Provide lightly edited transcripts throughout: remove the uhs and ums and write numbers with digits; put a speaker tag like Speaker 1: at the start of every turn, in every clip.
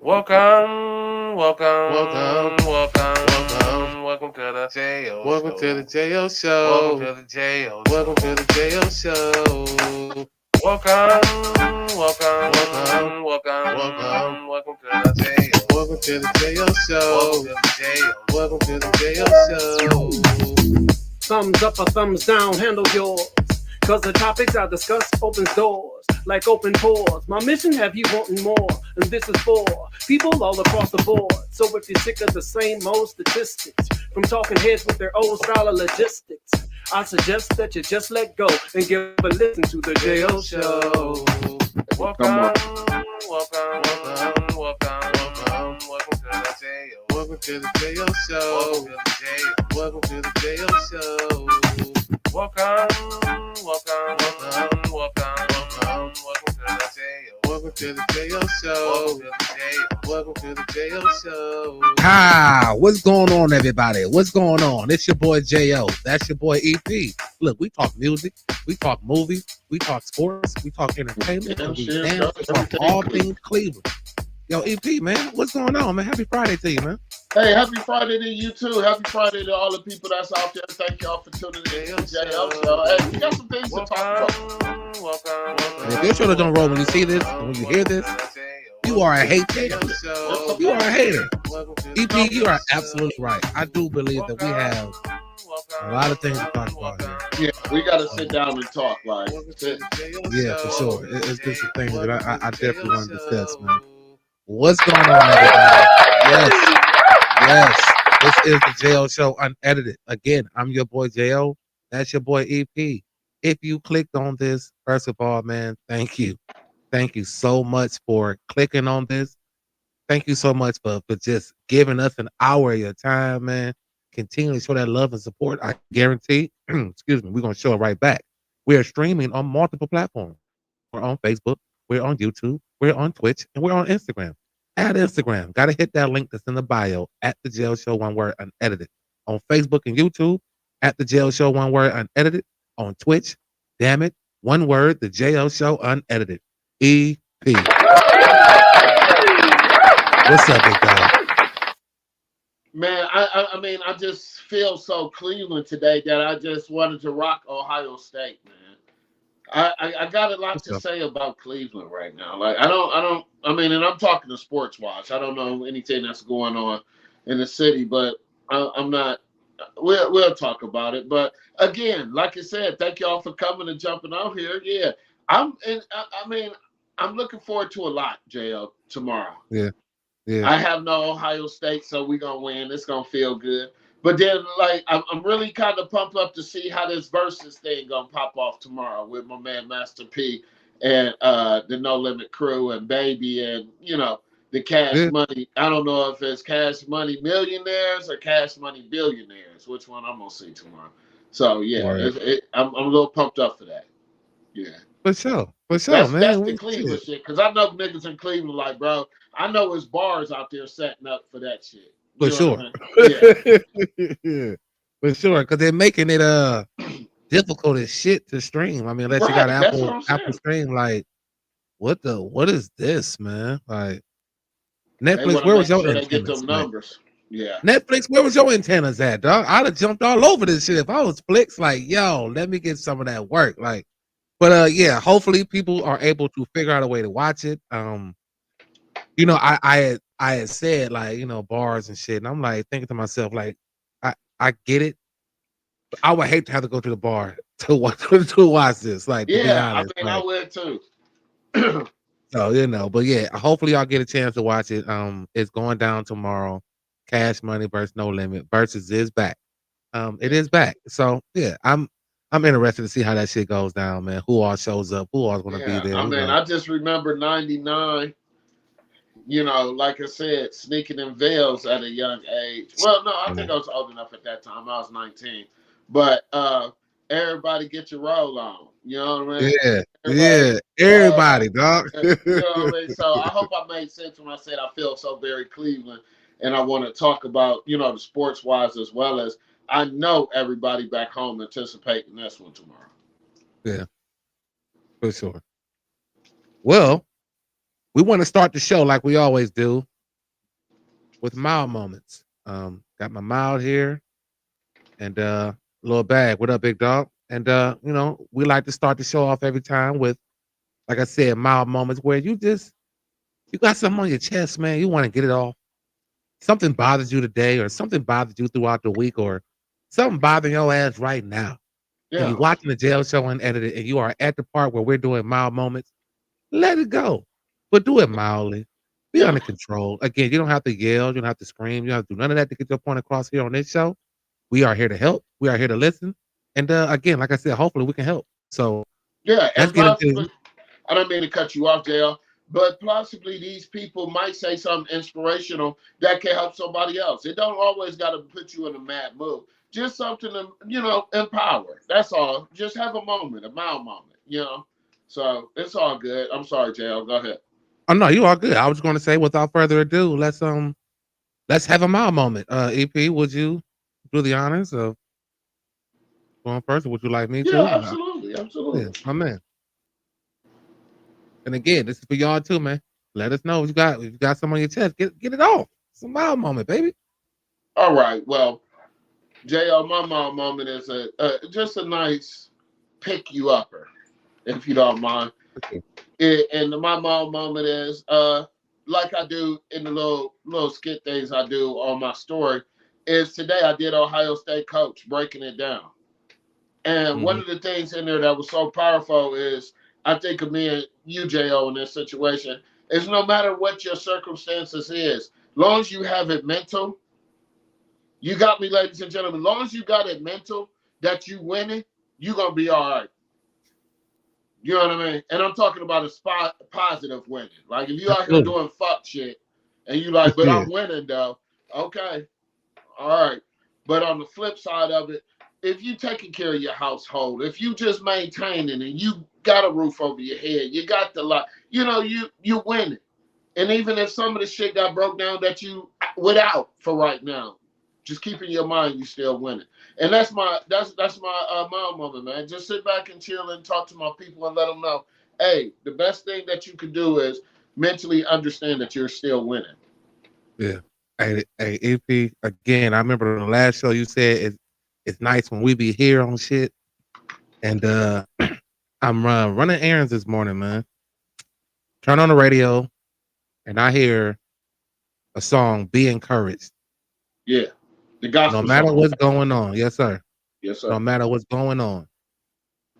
Speaker 1: Welcome,
Speaker 2: Welcome,
Speaker 1: welcome,
Speaker 2: welcome,
Speaker 1: welcome, welcome to the J.O.
Speaker 2: welcome to the
Speaker 1: Show.
Speaker 2: JO
Speaker 1: Welcome
Speaker 2: Show.
Speaker 1: to the J.O.
Speaker 2: Welcome to
Speaker 1: Show.
Speaker 2: the JO Show.
Speaker 1: Welcome,
Speaker 2: Welcome,
Speaker 1: welcome,
Speaker 2: welcome,
Speaker 1: welcome, welcome to the J.O.
Speaker 2: welcome to the JO
Speaker 1: Welcome to
Speaker 2: Show.
Speaker 1: the J.O.
Speaker 2: Welcome
Speaker 1: Show.
Speaker 2: to the JO Show.
Speaker 3: Thumbs up or thumbs down, handle yours. Cause the topics I discuss opens doors, like open pores. My mission have you wanting more, and this is for people all across the board. So if you're sick of the same old statistics, from talking heads with their old style of logistics, I suggest that you just let go and give a listen to the JO Show.
Speaker 1: Welcome,
Speaker 2: Welcome,
Speaker 1: welcome,
Speaker 2: welcome,
Speaker 1: welcome to the J.O.
Speaker 2: welcome to the JO
Speaker 1: Welcome
Speaker 2: Show.
Speaker 1: to the J.O.
Speaker 2: Welcome to the JO Show.
Speaker 1: Welcome,
Speaker 2: Welcome,
Speaker 1: welcome to the J.O.
Speaker 2: welcome to the JO
Speaker 1: Welcome
Speaker 2: Show.
Speaker 1: to the J.O.
Speaker 2: Welcome to the JO Show.
Speaker 4: What's going on, everybody? What's going on? It's your boy J.O. That's your boy EP. Look, we talk music, we talk movies, we talk sports, we talk entertainment, and we dance, we talk all things Cleveland. Yo, EP, man, what's going on, man? Happy Friday to you, man.
Speaker 5: Hey, happy Friday to you too. Happy Friday to all the people that's out there. Thank y'all for tuning in to the JL Show. Hey, we got some things to talk about.
Speaker 1: Welcome.
Speaker 4: And if your shoulder don't roll when you see this and when you hear this, you are a hater.
Speaker 2: JO Show.
Speaker 4: You are a hater.
Speaker 2: Welcome to the
Speaker 4: EP, you are absolutely right. I do believe that we have a lot of things to talk about here.
Speaker 5: Yeah, we got to sit down and talk. Like,
Speaker 2: Welcome to the JO
Speaker 4: Yeah, for
Speaker 2: Show.
Speaker 4: sure. It's just some things that I definitely want to discuss, man.
Speaker 2: Show.
Speaker 4: What's going on, everybody? Yes. This is the JO Show Unedited. Again, I'm your boy JO. That's your boy EP. If you clicked on this, first of all, man, thank you. Thank you so much for clicking on this. Thank you so much for just giving us an hour of your time, man. Continue to show that love and support. I guarantee, excuse me, we're going to show it right back. We are streaming on multiple platforms. We're on Facebook, we're on YouTube, we're on Twitch, and we're on Instagram. At Instagram, got to hit that link that's in the bio at the Jail Show, one word, unedited. On Facebook and YouTube, at the Jail Show, one word, unedited. On Twitch, damn it, one word, the JL Show, unedited. EP. What's up, big dog?
Speaker 5: man, I mean, I just feel so Cleveland today that I just wanted to rock Ohio State, man. I got a lot
Speaker 4: What's
Speaker 5: to
Speaker 4: up?
Speaker 5: say about Cleveland right now. Like, I mean, and I'm talking to Sports Watch. I don't know anything that's going on in the city, but I'm not. We'll talk about it. But again, like I said, thank y'all for coming and jumping out here. Yeah, I mean, I'm looking forward to a lot, Jo, tomorrow.
Speaker 4: Yeah.
Speaker 5: I have no Ohio State, so we're gonna win. It's gonna feel good. But then, like, I'm really kind of pumped up to see how this versus thing gonna pop off tomorrow with my man Master P and the No Limit Crew and Baby and the Cash
Speaker 4: Yeah.
Speaker 5: Money. I don't know if it's Cash Money Millionaires or Cash Money Billionaires. Which one I'm gonna see tomorrow? So yeah,
Speaker 4: Word.
Speaker 5: I'm a little pumped up for that. Yeah.
Speaker 4: For sure,
Speaker 5: That's
Speaker 4: man.
Speaker 5: the Cleveland shit. Cause I know niggas in Cleveland like, bro, I know there's bars out there setting up for that shit.
Speaker 4: For
Speaker 5: You know
Speaker 4: sure.
Speaker 5: what I mean?
Speaker 4: Yeah. For sure, because they're making it difficult as shit to stream. I mean, unless you got
Speaker 5: Right. That's what I'm
Speaker 4: Apple
Speaker 5: saying.
Speaker 4: Stream, like what is this, man? Like
Speaker 5: They
Speaker 4: Netflix,
Speaker 5: want to
Speaker 4: where was
Speaker 5: make
Speaker 4: your
Speaker 5: sure they get
Speaker 4: antennas?
Speaker 5: them
Speaker 4: Like
Speaker 5: numbers. Yeah.
Speaker 4: Netflix, where was your antennas at, dog? I'd have jumped all over this shit if I was Flix. Like, yo, let me get some of that work. Like, but yeah, hopefully people are able to figure out a way to watch it. I had said like, bars and shit, and I'm like thinking to myself, like, I get it. But I would hate to have to go to the bar to watch this. Like, to be
Speaker 5: Yeah. I
Speaker 4: honest,
Speaker 5: mean, I
Speaker 4: like,
Speaker 5: would too.
Speaker 4: so but yeah, hopefully y'all get a chance to watch it. It's going down tomorrow. Cash Money versus No Limit versus is back. It is back. So yeah, I'm interested to see how that shit goes down, man. Who all shows up? Who all's gonna be
Speaker 5: Yeah.
Speaker 4: there?
Speaker 5: I mean, I just remember 99, like I said, sneaking in veils at a young age. Well, no, I think I was old enough at that time. I was 19. But everybody get your roll on. You know what I mean?
Speaker 4: Yeah,
Speaker 5: Everybody,
Speaker 4: everybody, dog.
Speaker 5: you know what I mean? So I hope I made sense when I said I feel so very Cleveland, and I want to talk about the sports wise as well as I know everybody back home anticipating this one tomorrow.
Speaker 4: Yeah, for sure. Well, we want to start the show like we always do. with mild moments. Got my mild here and little bag. What up, big dog? And we like to start the show off every time with, like I said, mild moments where you got something on your chest, man. You want to get it off. Something bothers you today, or something bothers you throughout the week, or something bothering your ass right now. And
Speaker 5: Yeah,
Speaker 4: you're watching the jail show unedited, and you are at the part where we're doing mild moments. Let it go, but do it mildly. Be
Speaker 5: yeah,
Speaker 4: under control. Again, you don't have to yell. You don't have to scream. You don't have to do none of that to get your point across here on this show. We are here to help. We are here to listen. And again, like I said, hopefully we can help. So
Speaker 5: yeah.
Speaker 4: let's
Speaker 5: And
Speaker 4: get into
Speaker 5: possibly, I don't mean to cut you off, JL, but possibly these people might say something inspirational that can help somebody else. It don't always got to put you in a mad mood. Just something to, empower. That's all. Just have a moment, a mild moment. So it's all good. I'm sorry, JL. Go ahead.
Speaker 4: Oh no, you are good. I was going to say, without further ado, let's have a mild moment. EP, would you do the honors of going first, or would you like me
Speaker 5: Yeah,
Speaker 4: to?
Speaker 5: absolutely.
Speaker 4: Yeah,
Speaker 5: Absolutely.
Speaker 4: my man. And again, this is for y'all too, man. Let us know if you got some on your chest. Get it off. It's a mild moment, baby.
Speaker 5: All right. Well, JL, my mom moment is just a nice pick you upper, if you don't mind. And my mom moment is like I do in the little skit things I do on my story, is today I did Ohio State coach breaking it down. And one
Speaker 4: Mhm.
Speaker 5: of the things in there that was so powerful is I think of me and you, Jo, in this situation, is no matter what your circumstances is, long as you have it mental, you got me, ladies and gentlemen, long as you got it mental that you winning, you're gonna be all right. You know what I mean? And I'm talking about a spot positive winning. Like if you out here
Speaker 4: Absolutely.
Speaker 5: doing fuck shit and you like, but
Speaker 4: Yeah.
Speaker 5: I'm winning though. Okay, all right. But on the flip side of it, if you taking care of your household, if you just maintaining and you got a roof over your head, you got the lot, you winning. And even if some of the shit got broke down that you without for right now, just keep in your mind you still winning. And that's my mom moment, man. Just sit back and chill and talk to my people and let them know, hey, the best thing that you can do is mentally understand that you're still winning.
Speaker 4: Yeah. Hey, EP, again, I remember the last show you said it's nice when we be here on shit. And I'm running errands this morning, man. Turn on the radio and I hear a song, Be Encouraged.
Speaker 5: Yeah, the
Speaker 4: No
Speaker 5: gospel
Speaker 4: matter
Speaker 5: song.
Speaker 4: what's going on. Yes, sir.
Speaker 5: Yes,
Speaker 4: No
Speaker 5: sir.
Speaker 4: matter what's going on.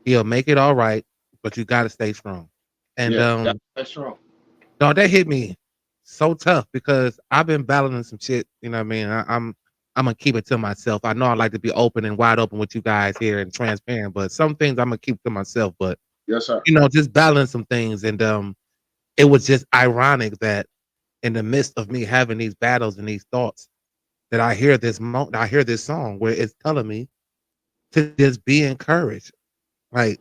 Speaker 4: He'll make it all right, but you gotta stay strong. And
Speaker 5: Yeah, that's wrong.
Speaker 4: no, that hit me so tough because I've been battling some shit. You know what I mean? I'm gonna keep it to myself. I know I like to be open and wide open with you guys here and transparent, but some things I'm gonna keep to myself. But
Speaker 5: Yes, sir.
Speaker 4: just battling some things, and it was just ironic that in the midst of me having these battles and these thoughts, that I hear this song where it's telling me to just be encouraged. Like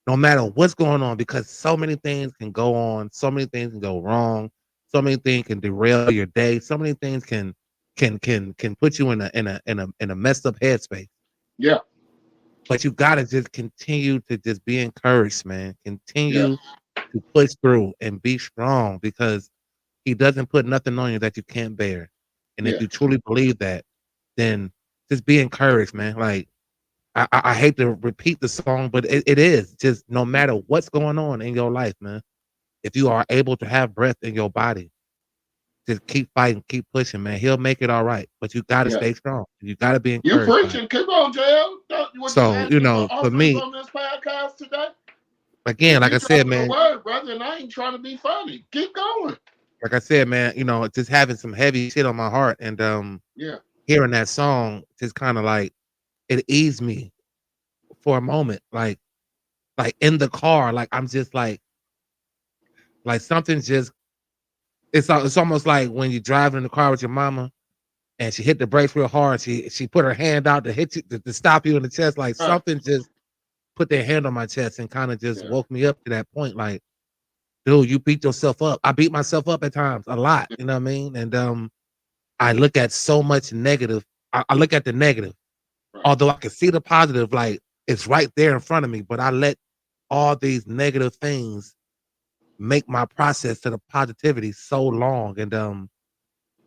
Speaker 4: no matter what's going on, because so many things can go on, so many things can go wrong, so many things can derail your day, so many things can put you in a messed up headspace.
Speaker 5: Yeah,
Speaker 4: But you gotta just continue to just be encouraged, man.
Speaker 5: yeah,
Speaker 4: Continue to push through and be strong because he doesn't put nothing on you that you can't bear. And if
Speaker 5: yeah,
Speaker 4: you truly believe that, then just be encouraged, man. Like I hate to repeat the song, but it is just no matter what's going on in your life, man. If you are able to have breath in your body, just keep fighting, keep pushing, man. He'll make it all right. But you got to
Speaker 5: yeah.
Speaker 4: stay strong. You got to be
Speaker 5: You
Speaker 4: encouraged by it.
Speaker 5: preaching? Come on, JL. What you
Speaker 4: So,
Speaker 5: asking for
Speaker 4: for
Speaker 5: offerings
Speaker 4: me,
Speaker 5: on this podcast today?
Speaker 4: again,
Speaker 5: Cause
Speaker 4: like
Speaker 5: you
Speaker 4: I said,
Speaker 5: dropping the
Speaker 4: man,
Speaker 5: word, brother, and I ain't trying to be funny. Keep going.
Speaker 4: just having some heavy shit on my heart and
Speaker 5: Yeah.
Speaker 4: hearing that song just kind of like it eased me for a moment. Like in the car, like I'm just like something's just it's almost like when you're driving in the car with your mama and she hit the brakes real hard. She put her hand out to hit you to stop you in the chest. Like
Speaker 5: Huh.
Speaker 4: something just put their hand on my chest and kind of just
Speaker 5: Yeah.
Speaker 4: woke me up to that point. Like, dude, you beat yourself up. I beat myself up at times a lot. You know what I mean? And I look at so much negative. I look at the negative,
Speaker 5: Right.
Speaker 4: although I can see the positive. Like it's right there in front of me, but I let all these negative things make my process to the positivity so long and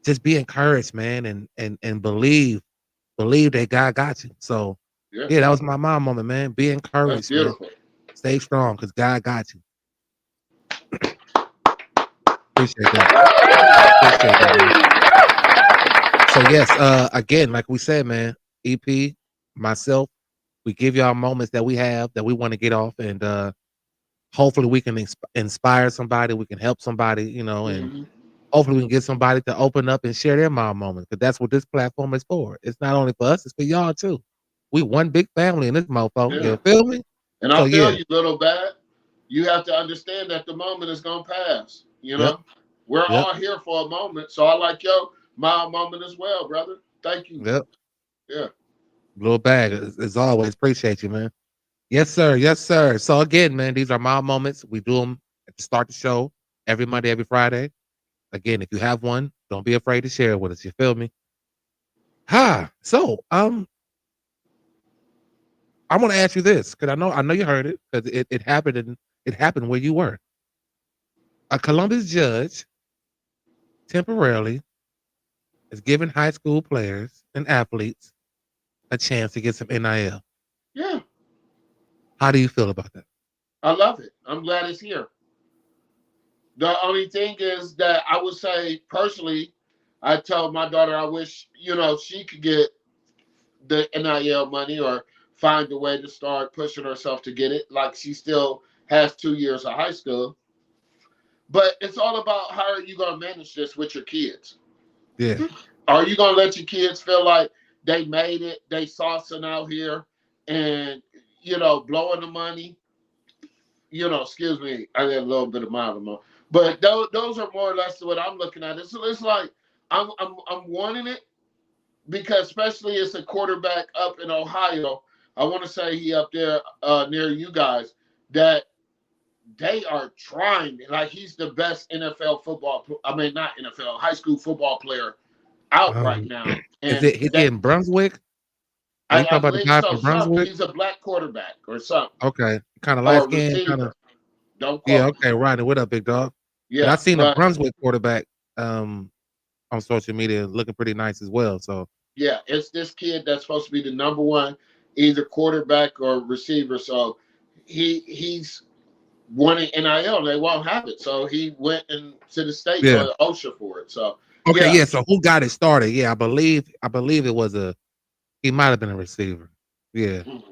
Speaker 4: just be encouraged, man, and believe that God got you. So
Speaker 5: Yeah,
Speaker 4: yeah, that was my mom moment, man. Be
Speaker 5: that's
Speaker 4: encouraged, man.
Speaker 5: beautiful.
Speaker 4: Stay strong because God got you. Appreciate that. Appreciate that, man. So yes, again, like we said, man, EP, myself, we give y'all moments that we have that we want to get off, and hopefully we can inspire somebody, we can help somebody, and
Speaker 5: Hmm.
Speaker 4: hopefully we can get somebody to open up and share their mom moments, because that's what this platform is for. It's not only for us, it's for y'all too. We one big family in this mofo.
Speaker 5: Yeah,
Speaker 4: You feel me?
Speaker 5: and
Speaker 4: So
Speaker 5: I feel
Speaker 4: yeah,
Speaker 5: you, little bad. You have to understand that the moment is gonna pass. You
Speaker 4: yep,
Speaker 5: know, we're
Speaker 4: yep,
Speaker 5: all here for a moment. So I like yo my moment as well, brother. Thank you.
Speaker 4: yep.
Speaker 5: Yeah.
Speaker 4: Little bag as always. Appreciate you, man. Yes, sir. Yes, sir. So again, man, these are my moments. We do them at the start of the show every Monday, every Friday. Again, if you have one, don't be afraid to share it with us. You feel me? Ha. So, I want to ask you this because I know you heard it because it happened and it happened where you were. A Columbus judge temporarily is giving high school players and athletes a chance to get some NIL.
Speaker 5: Yeah.
Speaker 4: How do you feel about that?
Speaker 5: I love it. I'm glad it's here. The only thing is that I would say personally, I tell my daughter I wish, she could get the NIL money or find a way to start pushing herself to get it. Like she still has 2 years of high school. But it's all about how are you gonna manage this with your kids?
Speaker 4: Yeah.
Speaker 5: Are you gonna let your kids feel like they made it, they saucing out here and blowing the money? Excuse me, I got a little bit of mouth. But those are more or less what I'm looking at. It's like I'm wanting it because especially as a quarterback up in Ohio, I want to say he up there near you guys that they are trying like he's the best NFL football. I mean, not NFL, high school football player out right
Speaker 4: Um,
Speaker 5: now,
Speaker 4: is
Speaker 5: and
Speaker 4: it he in Brunswick? Are you
Speaker 5: I
Speaker 4: talking about the
Speaker 5: believe
Speaker 4: guy
Speaker 5: so.
Speaker 4: from
Speaker 5: Something
Speaker 4: Brunswick?
Speaker 5: he's a black quarterback or something
Speaker 4: Okay, kind of light
Speaker 5: or
Speaker 4: skin, kind of.
Speaker 5: receiver. Don't
Speaker 4: Yeah.
Speaker 5: quote me.
Speaker 4: Okay, Rodney, what up, big dog? But I
Speaker 5: Yeah,
Speaker 4: seen a
Speaker 5: but
Speaker 4: Brunswick quarterback um on social media looking pretty nice as well. So
Speaker 5: yeah, it's this kid that's supposed to be the number one, either quarterback or receiver. So he's wanting NIL. They won't have it, so he went into the state
Speaker 4: yeah.
Speaker 5: for OSHA for it. So
Speaker 4: Okay,
Speaker 5: yeah,
Speaker 4: yeah. So who got it started? Yeah, I believe it was he might have been a receiver. Yeah,
Speaker 5: mhm,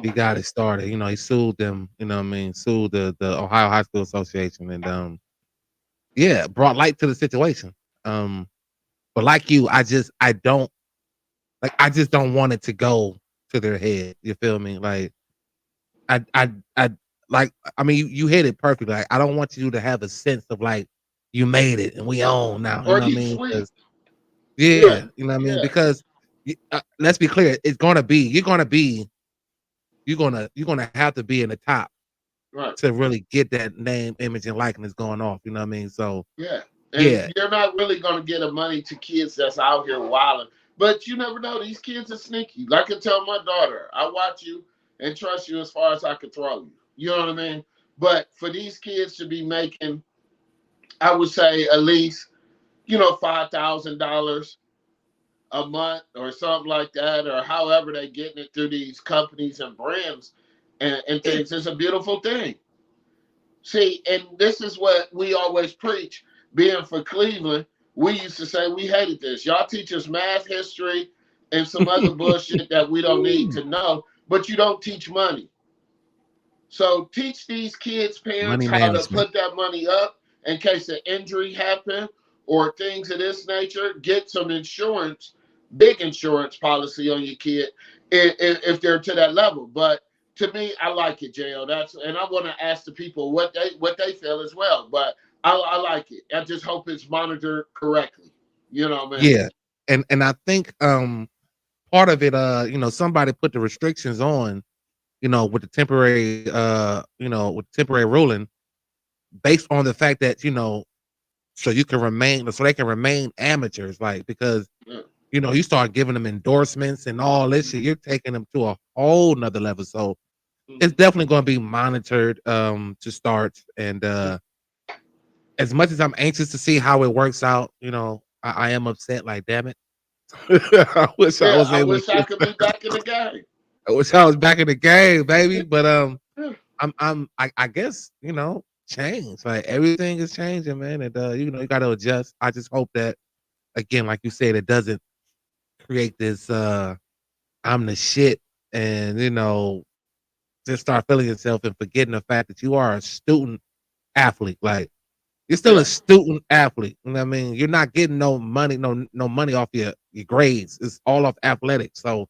Speaker 4: he
Speaker 5: mhm.
Speaker 4: got it started. He sued them. What I mean, sued the Ohio High School Association, and yeah, brought light to the situation. Um, but like you, I just don't want it to go to their head. You feel me? Like I I I I mean you hit it perfectly. Like I don't want you to have a sense of like you made it and we own now. You
Speaker 5: Or
Speaker 4: know what I
Speaker 5: you
Speaker 4: mean?
Speaker 5: sweet.
Speaker 4: 'Cause
Speaker 5: Yeah,
Speaker 4: yeah, you know what I mean?
Speaker 5: yeah,
Speaker 4: Because let's be clear, you're gonna have to be in the top
Speaker 5: right.
Speaker 4: to really get that name, image, and likeness going off. You know what I mean? So
Speaker 5: Yeah. And
Speaker 4: yeah,
Speaker 5: you're not really going to get a money to kids that's out here wilding. But you never know. These kids are sneaky. Like I tell my daughter, I watch you and trust you as far as I can throw you. You know what I mean? But for these kids to be making, I would say at least, $5,000 a month or something like that, or however they getting it through these companies and brands and
Speaker 4: yeah,
Speaker 5: things, is a beautiful thing. See, and this is what we always preach. Being for Cleveland, we used to say we hated this. Y'all teach us math, history, and some other bullshit that we don't need to know, but you don't teach money. So teach these kids' parents
Speaker 4: money
Speaker 5: how to
Speaker 4: management.
Speaker 5: put that money up in case an injury happen or things of this nature. Get some insurance, big insurance policy on your kid if they're to that level. But to me, I like it, Jo. And I want to ask the people what they feel as well. But I like it. I just hope it's monitored correctly. You know what I mean?
Speaker 4: Yeah, and I think part of it, somebody put the restrictions on, with the temporary, with temporary ruling based on the fact that, so they can remain amateurs, like, because,
Speaker 5: Yeah.
Speaker 4: you start giving them endorsements and all this shit, you're taking them to a whole nother level. So it's
Speaker 5: Mhm.
Speaker 4: definitely going to be monitored, to start. And, as much as I'm anxious to see how it works out, I am upset. Like, damn it. I wish I
Speaker 5: Yeah,
Speaker 4: was
Speaker 5: I
Speaker 4: able
Speaker 5: wish I
Speaker 4: to.
Speaker 5: could be back in the game.
Speaker 4: I wish I was back in the game, baby. But
Speaker 5: Yeah.
Speaker 4: I guess, change. Like, everything is changing, man. And you got to adjust. I just hope that, again, like you said, it doesn't create this I'm the shit, and just start feeling yourself and forgetting the fact that you are a student athlete. Like, you're still a
Speaker 5: Yeah.
Speaker 4: student athlete. You know what I mean? You're not getting no money, no money off your grades. It's all off athletics. So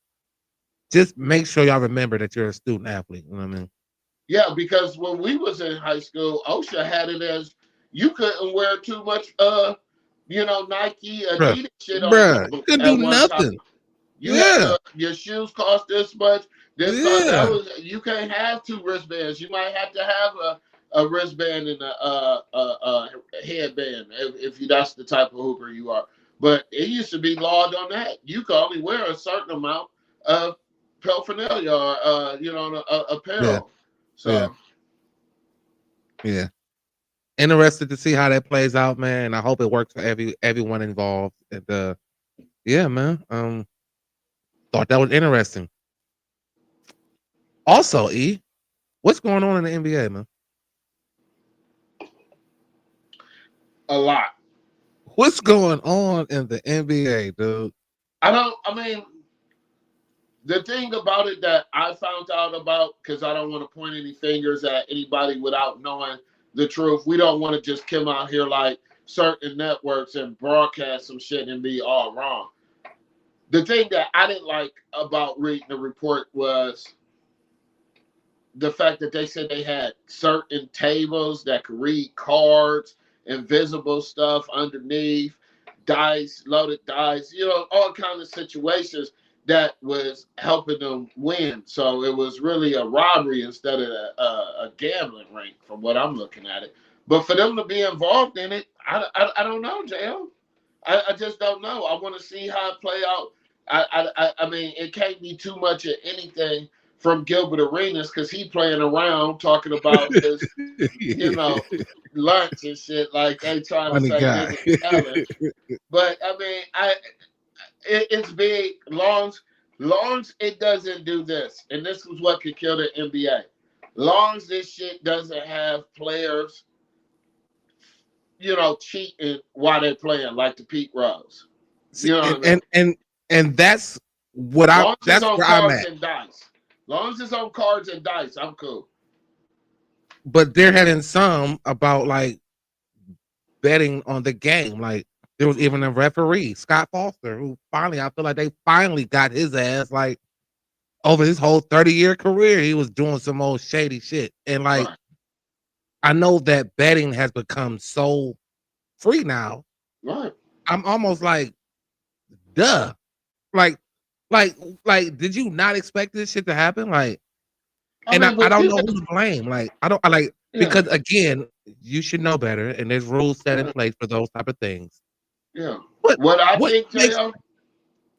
Speaker 4: just make sure y'all remember that you're a student athlete. You know what I mean?
Speaker 5: Yeah, because when we was in high school, OSHA had it as you couldn't wear too much Nike,
Speaker 4: Bruh,
Speaker 5: Adidas shit on
Speaker 4: you
Speaker 5: campus
Speaker 4: couldn't
Speaker 5: at
Speaker 4: do
Speaker 5: one time.
Speaker 4: nothing.
Speaker 5: You had
Speaker 4: Yeah.
Speaker 5: your shoes cost this much, this cost that
Speaker 4: Yeah.
Speaker 5: was you can't have 2 wristbands. You might have to have a wristband and a headband if you that's the type of hooper you are. But it used to be laud on that. You could only wear a certain amount of paraphernalia or
Speaker 4: Yeah.
Speaker 5: apparel.
Speaker 4: Yeah.
Speaker 5: So
Speaker 4: Yeah. Interested to see how that plays out, man. I hope it works for everyone involved. And yeah, man. Thought that was interesting. Also, what's going on in the NBA, man?
Speaker 5: a lot.
Speaker 4: What's going on in the NBA, dude?
Speaker 5: I mean, the thing about it that I found out about, because I don't want to point any fingers at anybody without knowing the truth. We don't want to just come out here like certain networks and broadcast some shit and be all wrong. The thing that I didn't like about reading the report was the fact that they said they had certain tables that could read cards, invisible stuff underneath, dice, loaded dice, all kinds of situations that was helping them win. So it was really a robbery instead of a gambling ring, from what I'm looking at it. But for them to be involved in it, I don't know, JL. I just don't know. I want to see how it play out. I mean, it can't be too much of anything from Gilbert Arenas because he playing around talking about his, lunch and shit like they trying to
Speaker 4: Funny
Speaker 5: say
Speaker 4: guy.
Speaker 5: niggas telling. But I mean, it's big. Longs it doesn't do this, and this is what could kill the NBA. Longs this shit doesn't have players, cheating while they're playing like the Pete Rose.
Speaker 4: See,
Speaker 5: You know what I mean?
Speaker 4: and that's
Speaker 5: Long as it's
Speaker 4: that's
Speaker 5: on
Speaker 4: where I'm
Speaker 5: cards
Speaker 4: at.
Speaker 5: and dice. Long as it's on cards and dice, I'm cool.
Speaker 4: But they're having some about like betting on the game. Like, there was even a referee, Scott Foster, who I feel like they finally got his ass. Like, over his whole 30-year career, he was doing some old shady shit. And like,
Speaker 5: Right.
Speaker 4: I know that betting has become so free now.
Speaker 5: Right.
Speaker 4: I'm almost like, duh. Like, did you not expect this shit to happen? Like, I don't know who to blame. Like, because again, you should know better, and there's rules set in place for those type of things.
Speaker 5: Yeah.
Speaker 4: What
Speaker 5: I
Speaker 4: what
Speaker 5: think,
Speaker 4: makes
Speaker 5: JL,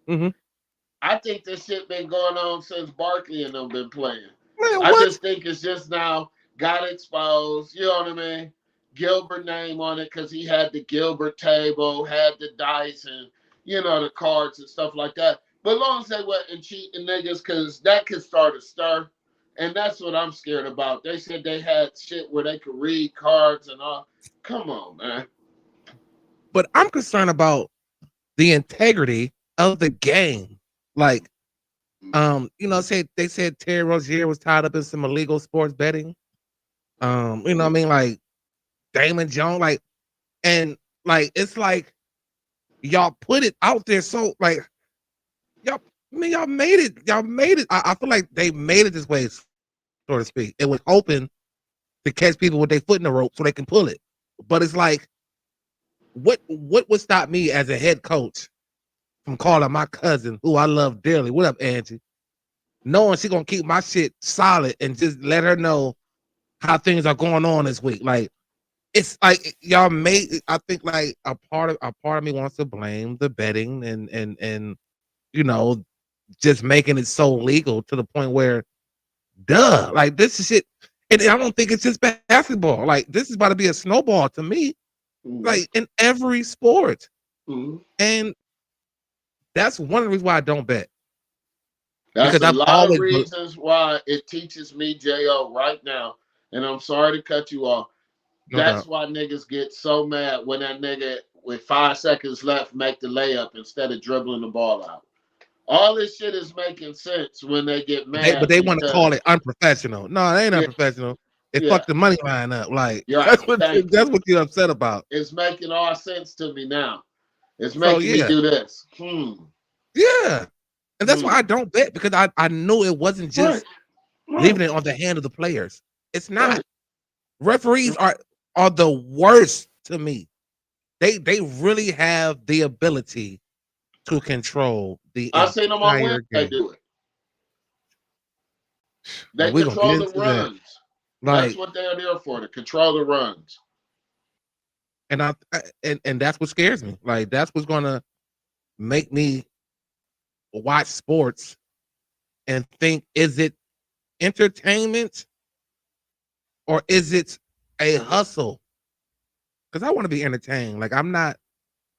Speaker 4: Mhm.
Speaker 5: I think this shit been going on since Barkley and them been playing.
Speaker 4: Man,
Speaker 5: I
Speaker 4: what?
Speaker 5: just think it's just now got exposed. You know what I mean? Gilbert name on it because he had the Gilbert table, had the dice and the cards and stuff like that. But as long as they wasn't cheating niggas, because that could start a stir. And that's what I'm scared about. They said they had shit where they could read cards and all. Come on, man.
Speaker 4: But I'm concerned about the integrity of the game. Like, they said Terry Rozier was tied up in some illegal sports betting. You know what I mean? Like, Damon Jones, like, and like, it's like y'all put it out there so like y'all made it. I feel like they made it this way, so to speak. It was hoping to catch people with their foot in the rope so they can pull it. But it's like, what would stop me as a head coach from calling my cousin, who I love dearly, what up, Angie, knowing she gonna keep my shit solid and just let her know how things are going on this week? Like, it's like y'all made. I think like a part of me wants to blame the betting and just making it so legal to the point where, duh, like, this is shit. And I don't think it's just basketball. Like, this is about to be a snowball to me. Like, in every sport.
Speaker 5: Mhm.
Speaker 4: And that's one of the reasons why I don't bet.
Speaker 5: That's
Speaker 4: Because
Speaker 5: a
Speaker 4: I've
Speaker 5: lot of
Speaker 4: always
Speaker 5: reasons why it teaches me, Jo, right now. And I'm sorry to cut you off.
Speaker 4: no
Speaker 5: That's
Speaker 4: doubt.
Speaker 5: why niggas get so mad when that nigga with 5 seconds left make the layup instead of dribbling the ball out. All this shit is making sense when they get
Speaker 4: But
Speaker 5: mad
Speaker 4: they want to
Speaker 5: because
Speaker 4: call it unprofessional. No, it ain't
Speaker 5: yeah,
Speaker 4: unprofessional. It
Speaker 5: yeah,
Speaker 4: fucked the money line up. Like
Speaker 5: you're right. Thank
Speaker 4: that's
Speaker 5: you.
Speaker 4: what you're upset about.
Speaker 5: It's making all sense to me now. It's
Speaker 4: So
Speaker 5: making me
Speaker 4: yeah,
Speaker 5: do this.
Speaker 4: yeah. And that's why
Speaker 5: Hmm.
Speaker 4: I don't bet, because I knew it wasn't
Speaker 5: Right,
Speaker 4: just
Speaker 5: right,
Speaker 4: leaving it on the hand of the players. It's not.
Speaker 5: right.
Speaker 4: Referees are the worst to me. They really have the ability to control the
Speaker 5: I seen them on
Speaker 4: entire
Speaker 5: Wednesday
Speaker 4: game.
Speaker 5: do it.
Speaker 4: Well,
Speaker 5: They
Speaker 4: we're gonna get
Speaker 5: control the
Speaker 4: into that.
Speaker 5: runs. That's
Speaker 4: Like,
Speaker 5: what they're there for, to control the runs.
Speaker 4: and and that's what scares me. Like, that's what's gonna make me watch sports and think, is it entertainment or is it a hustle? Because I want to be entertained. Like, I'm not,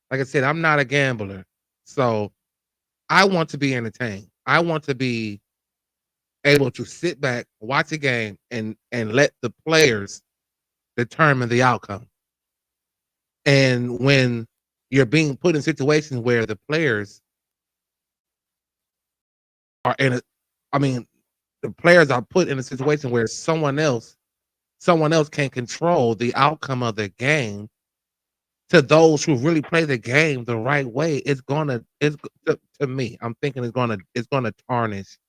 Speaker 4: like I said, I'm not a gambler. So I want to be entertained. I want to be able to sit back, watch a game, and let the players determine the outcome. And when you're being put in situations where the players are in a, I mean, the players are put in a situation where someone else can control the outcome of the game. To those who really play the game the right way, it's to me, I'm thinking it's gonna tarnish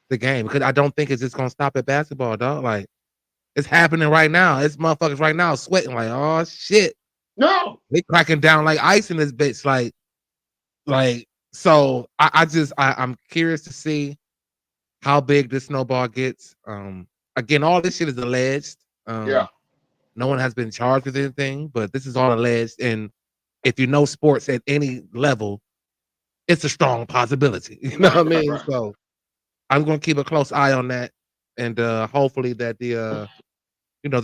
Speaker 4: the game, because I don't think it's just gonna stop at basketball, dog. Like, it's happening right now. It's motherfuckers right now sweating like, oh shit.
Speaker 5: No.
Speaker 4: They cracking down like ice in this bitch. Like, so I'm curious to see how big this snowball gets. Again, all this shit is alleged.
Speaker 5: Yeah.
Speaker 4: No one has been charged with anything, but this is all alleged. And if you know sports at any level, it's a strong possibility. You know what I mean?
Speaker 5: Right.
Speaker 4: So I'm gonna keep a close eye on that, and hopefully that the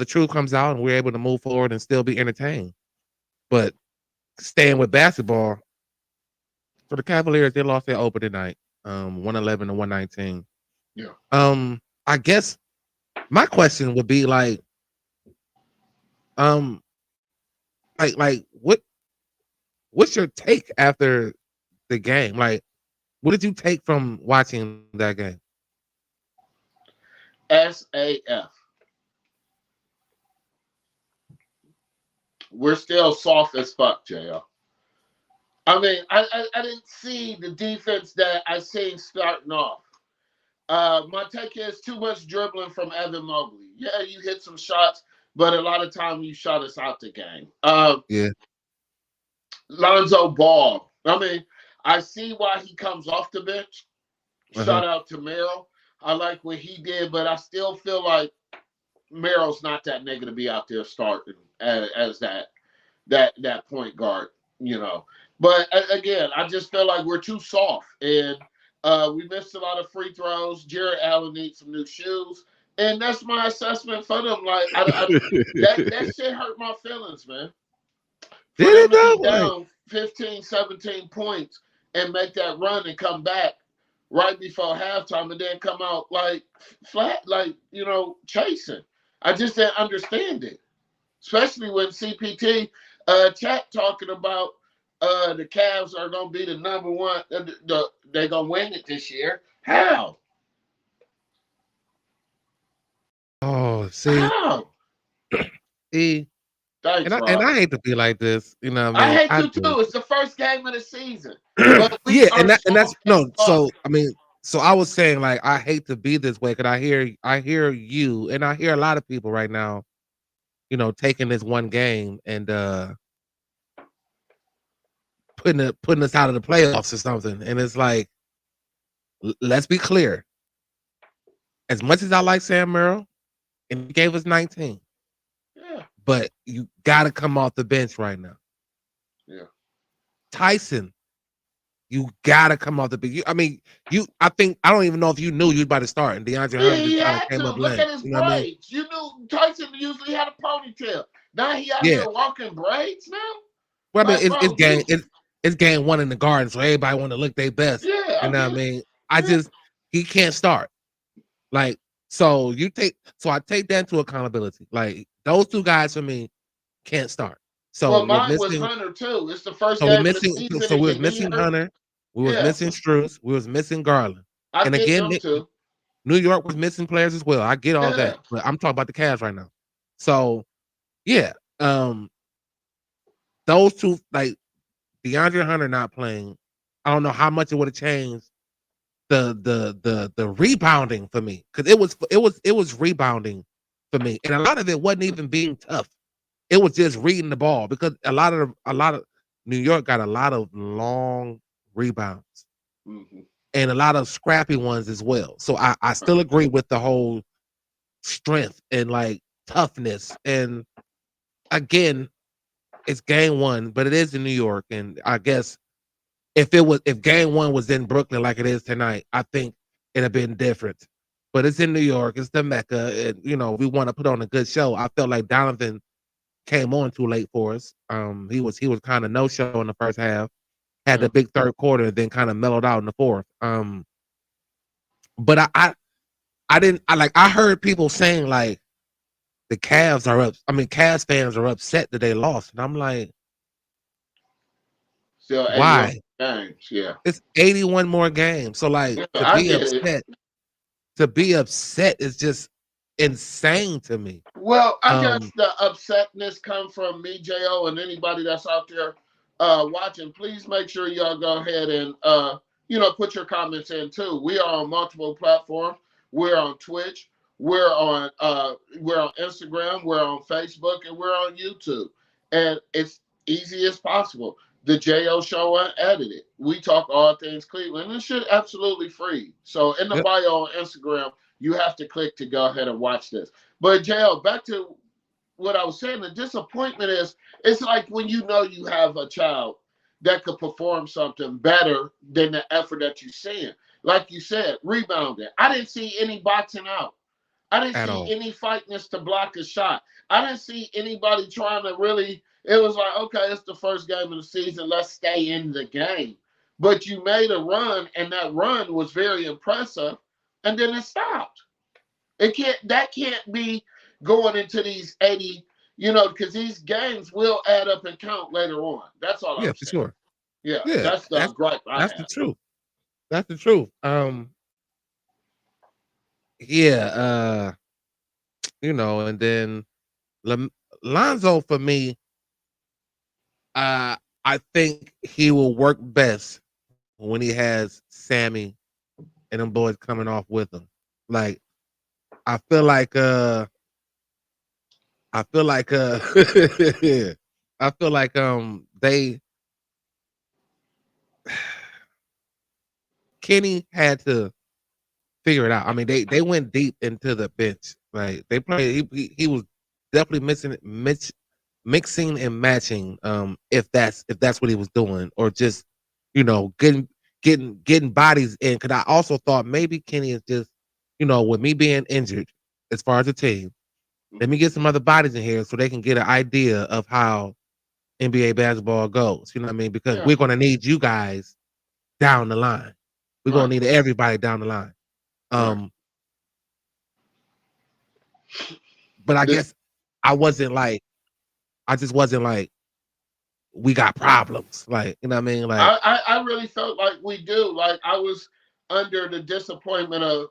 Speaker 4: truth comes out and we're able to move forward and still be entertained. But staying with basketball, for the Cavaliers, they lost their opening night, 111 to 119.
Speaker 5: Yeah.
Speaker 4: I guess my question would be like what's your take after the game? Like, what did you take from watching that game?
Speaker 5: SAF. We're still soft as fuck, JL. I mean, I didn't see the defense that I seen starting off. My take is too much dribbling from Evan Mobley. Yeah, you hit some shots, but a lot of time you shot us out the game.
Speaker 4: Yeah.
Speaker 5: Lonzo Ball. I mean, I see why he comes off the bench. Shout out to Merrill. I like what he did, but I still feel like Merrill's not that nigga to be out there starting as that point guard, you know. But again, I just feel like we're too soft, and we missed a lot of free throws. Jared Allen needs some new shoes, and that's my assessment for them. Like that shit hurt my feelings, man. For
Speaker 4: Did
Speaker 5: them to
Speaker 4: it
Speaker 5: be
Speaker 4: though?
Speaker 5: down 15, 17 points and make that run and come back right before halftime and then come out like flat, like, chasing. I just didn't understand it. Especially when CPT chat talking about the Cavs are going to be the number one, they're going to win it this year. How?
Speaker 4: Oh, see,
Speaker 5: How?
Speaker 4: and
Speaker 5: Thanks,
Speaker 4: I
Speaker 5: Rob.
Speaker 4: hate to be like this, you know what I
Speaker 5: I
Speaker 4: mean?
Speaker 5: hate
Speaker 4: I
Speaker 5: you
Speaker 4: do.
Speaker 5: too. It's the first game of the season. But we
Speaker 4: Yeah,
Speaker 5: are
Speaker 4: and that's
Speaker 5: soft as
Speaker 4: no.
Speaker 5: fuck.
Speaker 4: So I mean, so I was saying, like, I hate to be this way, because I hear you, and I hear a lot of people right now, taking this one game and putting us out of the playoffs or something. And it's like, let's be clear. As much as I like Sam Merrill, and he gave us 19,
Speaker 5: Yeah.
Speaker 4: but you got to come off the bench right now.
Speaker 5: Yeah.
Speaker 4: Tyson, you got to come off the bench. I think, I don't even know if you knew you was about to start, and DeAndre Hunter
Speaker 5: He
Speaker 4: just kind of
Speaker 5: had
Speaker 4: came
Speaker 5: to.
Speaker 4: up
Speaker 5: Look
Speaker 4: lame.
Speaker 5: at his
Speaker 4: You know what I mean?
Speaker 5: braids. You knew Tyson usually had a ponytail. Now he out
Speaker 4: Yeah.
Speaker 5: here rocking braids now?
Speaker 4: Well, I mean,
Speaker 5: Like, bro,
Speaker 4: it's game one in the Garden, so everybody want to look their best.
Speaker 5: yeah,
Speaker 4: You know what I mean? I
Speaker 5: yeah.
Speaker 4: just he can't start. Like, so I take that into accountability. Like those two guys for me can't start. So
Speaker 5: Well,
Speaker 4: we're
Speaker 5: mine was
Speaker 4: missing.
Speaker 5: Hunter too. It's the first
Speaker 4: So we're
Speaker 5: game of the
Speaker 4: missing.
Speaker 5: season,
Speaker 4: So we
Speaker 5: and
Speaker 4: was
Speaker 5: you need
Speaker 4: missing
Speaker 5: her.
Speaker 4: Hunter. We was
Speaker 5: Yeah,
Speaker 4: missing Struess. We was missing Garland.
Speaker 5: I
Speaker 4: And
Speaker 5: get
Speaker 4: again,
Speaker 5: them too.
Speaker 4: New York was missing players as well. I get all
Speaker 5: Yeah.
Speaker 4: that, but I'm talking about the Cavs right now. So yeah, those two, like DeAndre Hunter not playing, I don't know how much it would have changed the rebounding for me, because it was rebounding for me, and a lot of it wasn't even being tough. It was just reading the ball, because a lot of New York got a lot of long rebounds
Speaker 5: Mhm.
Speaker 4: and a lot of scrappy ones as well. So I still agree with the whole strength and like toughness. And again, it's game one, but it is in New York, and I guess if game one was in Brooklyn like it is tonight, I think it'd have been different. But it's in New York, it's the Mecca, and we want to put on a good show. I felt like Donovan came on too late for us. He was kind of no show in the first half, had the big third quarter, and then kind of mellowed out in the fourth. But I heard people saying like the Cavs are up. I mean, Cavs fans are upset that they lost, and I'm like,
Speaker 5: Still 81
Speaker 4: why?
Speaker 5: games, yeah.
Speaker 4: It's 81 more games. So like
Speaker 5: I get it.
Speaker 4: to be upset is just insane to me.
Speaker 5: Well, I guess the upsetness come from me, Jo, and anybody that's out there watching. Please make sure y'all go ahead and put your comments in too. We are on multiple platforms. We're on Twitch. We're on Instagram. We're on Facebook, and we're on YouTube. And it's easy as possible. The JO Show Unedited. We talk all things Cleveland. This shit absolutely free. So in the bio on Instagram, you have to click to go ahead and watch this. But JL, back to what I was saying, the disappointment is, it's like when you have a child that could perform something better than the effort that you're seeing. Like you said, rebounding. I didn't see any boxing out. I didn't see any fightness to block a shot. I didn't see anybody trying to really, it was like, okay, it's the first game of the season. Let's stay in the game. But you made a run, and that run was very impressive, and then it stopped. That can't be going into these 80, because these games will add up and count later on. That's all I'm saying.
Speaker 4: For sure.
Speaker 5: Yeah, that's the gripe I have.
Speaker 4: The truth. That's the truth. And then Lonzo, for me, I think he will work best when he has Sammy and them boys coming off with him. Like, I feel like they Kenny had to figure it out. I mean, they went deep into the bench. Like, they played. He was definitely mixing and matching. If that's what he was doing, or just getting bodies in. Because I also thought maybe Kenny is just with me being injured as far as the team. Let me get some other bodies in here so they can get an idea of how NBA basketball goes. You know what I mean? Because we're going to need you guys down the line. We're going to need everybody down the line. But I guess I just wasn't like, we got problems. Like, you know what I mean? Like,
Speaker 5: I really felt like we do. Like, I was under the disappointment of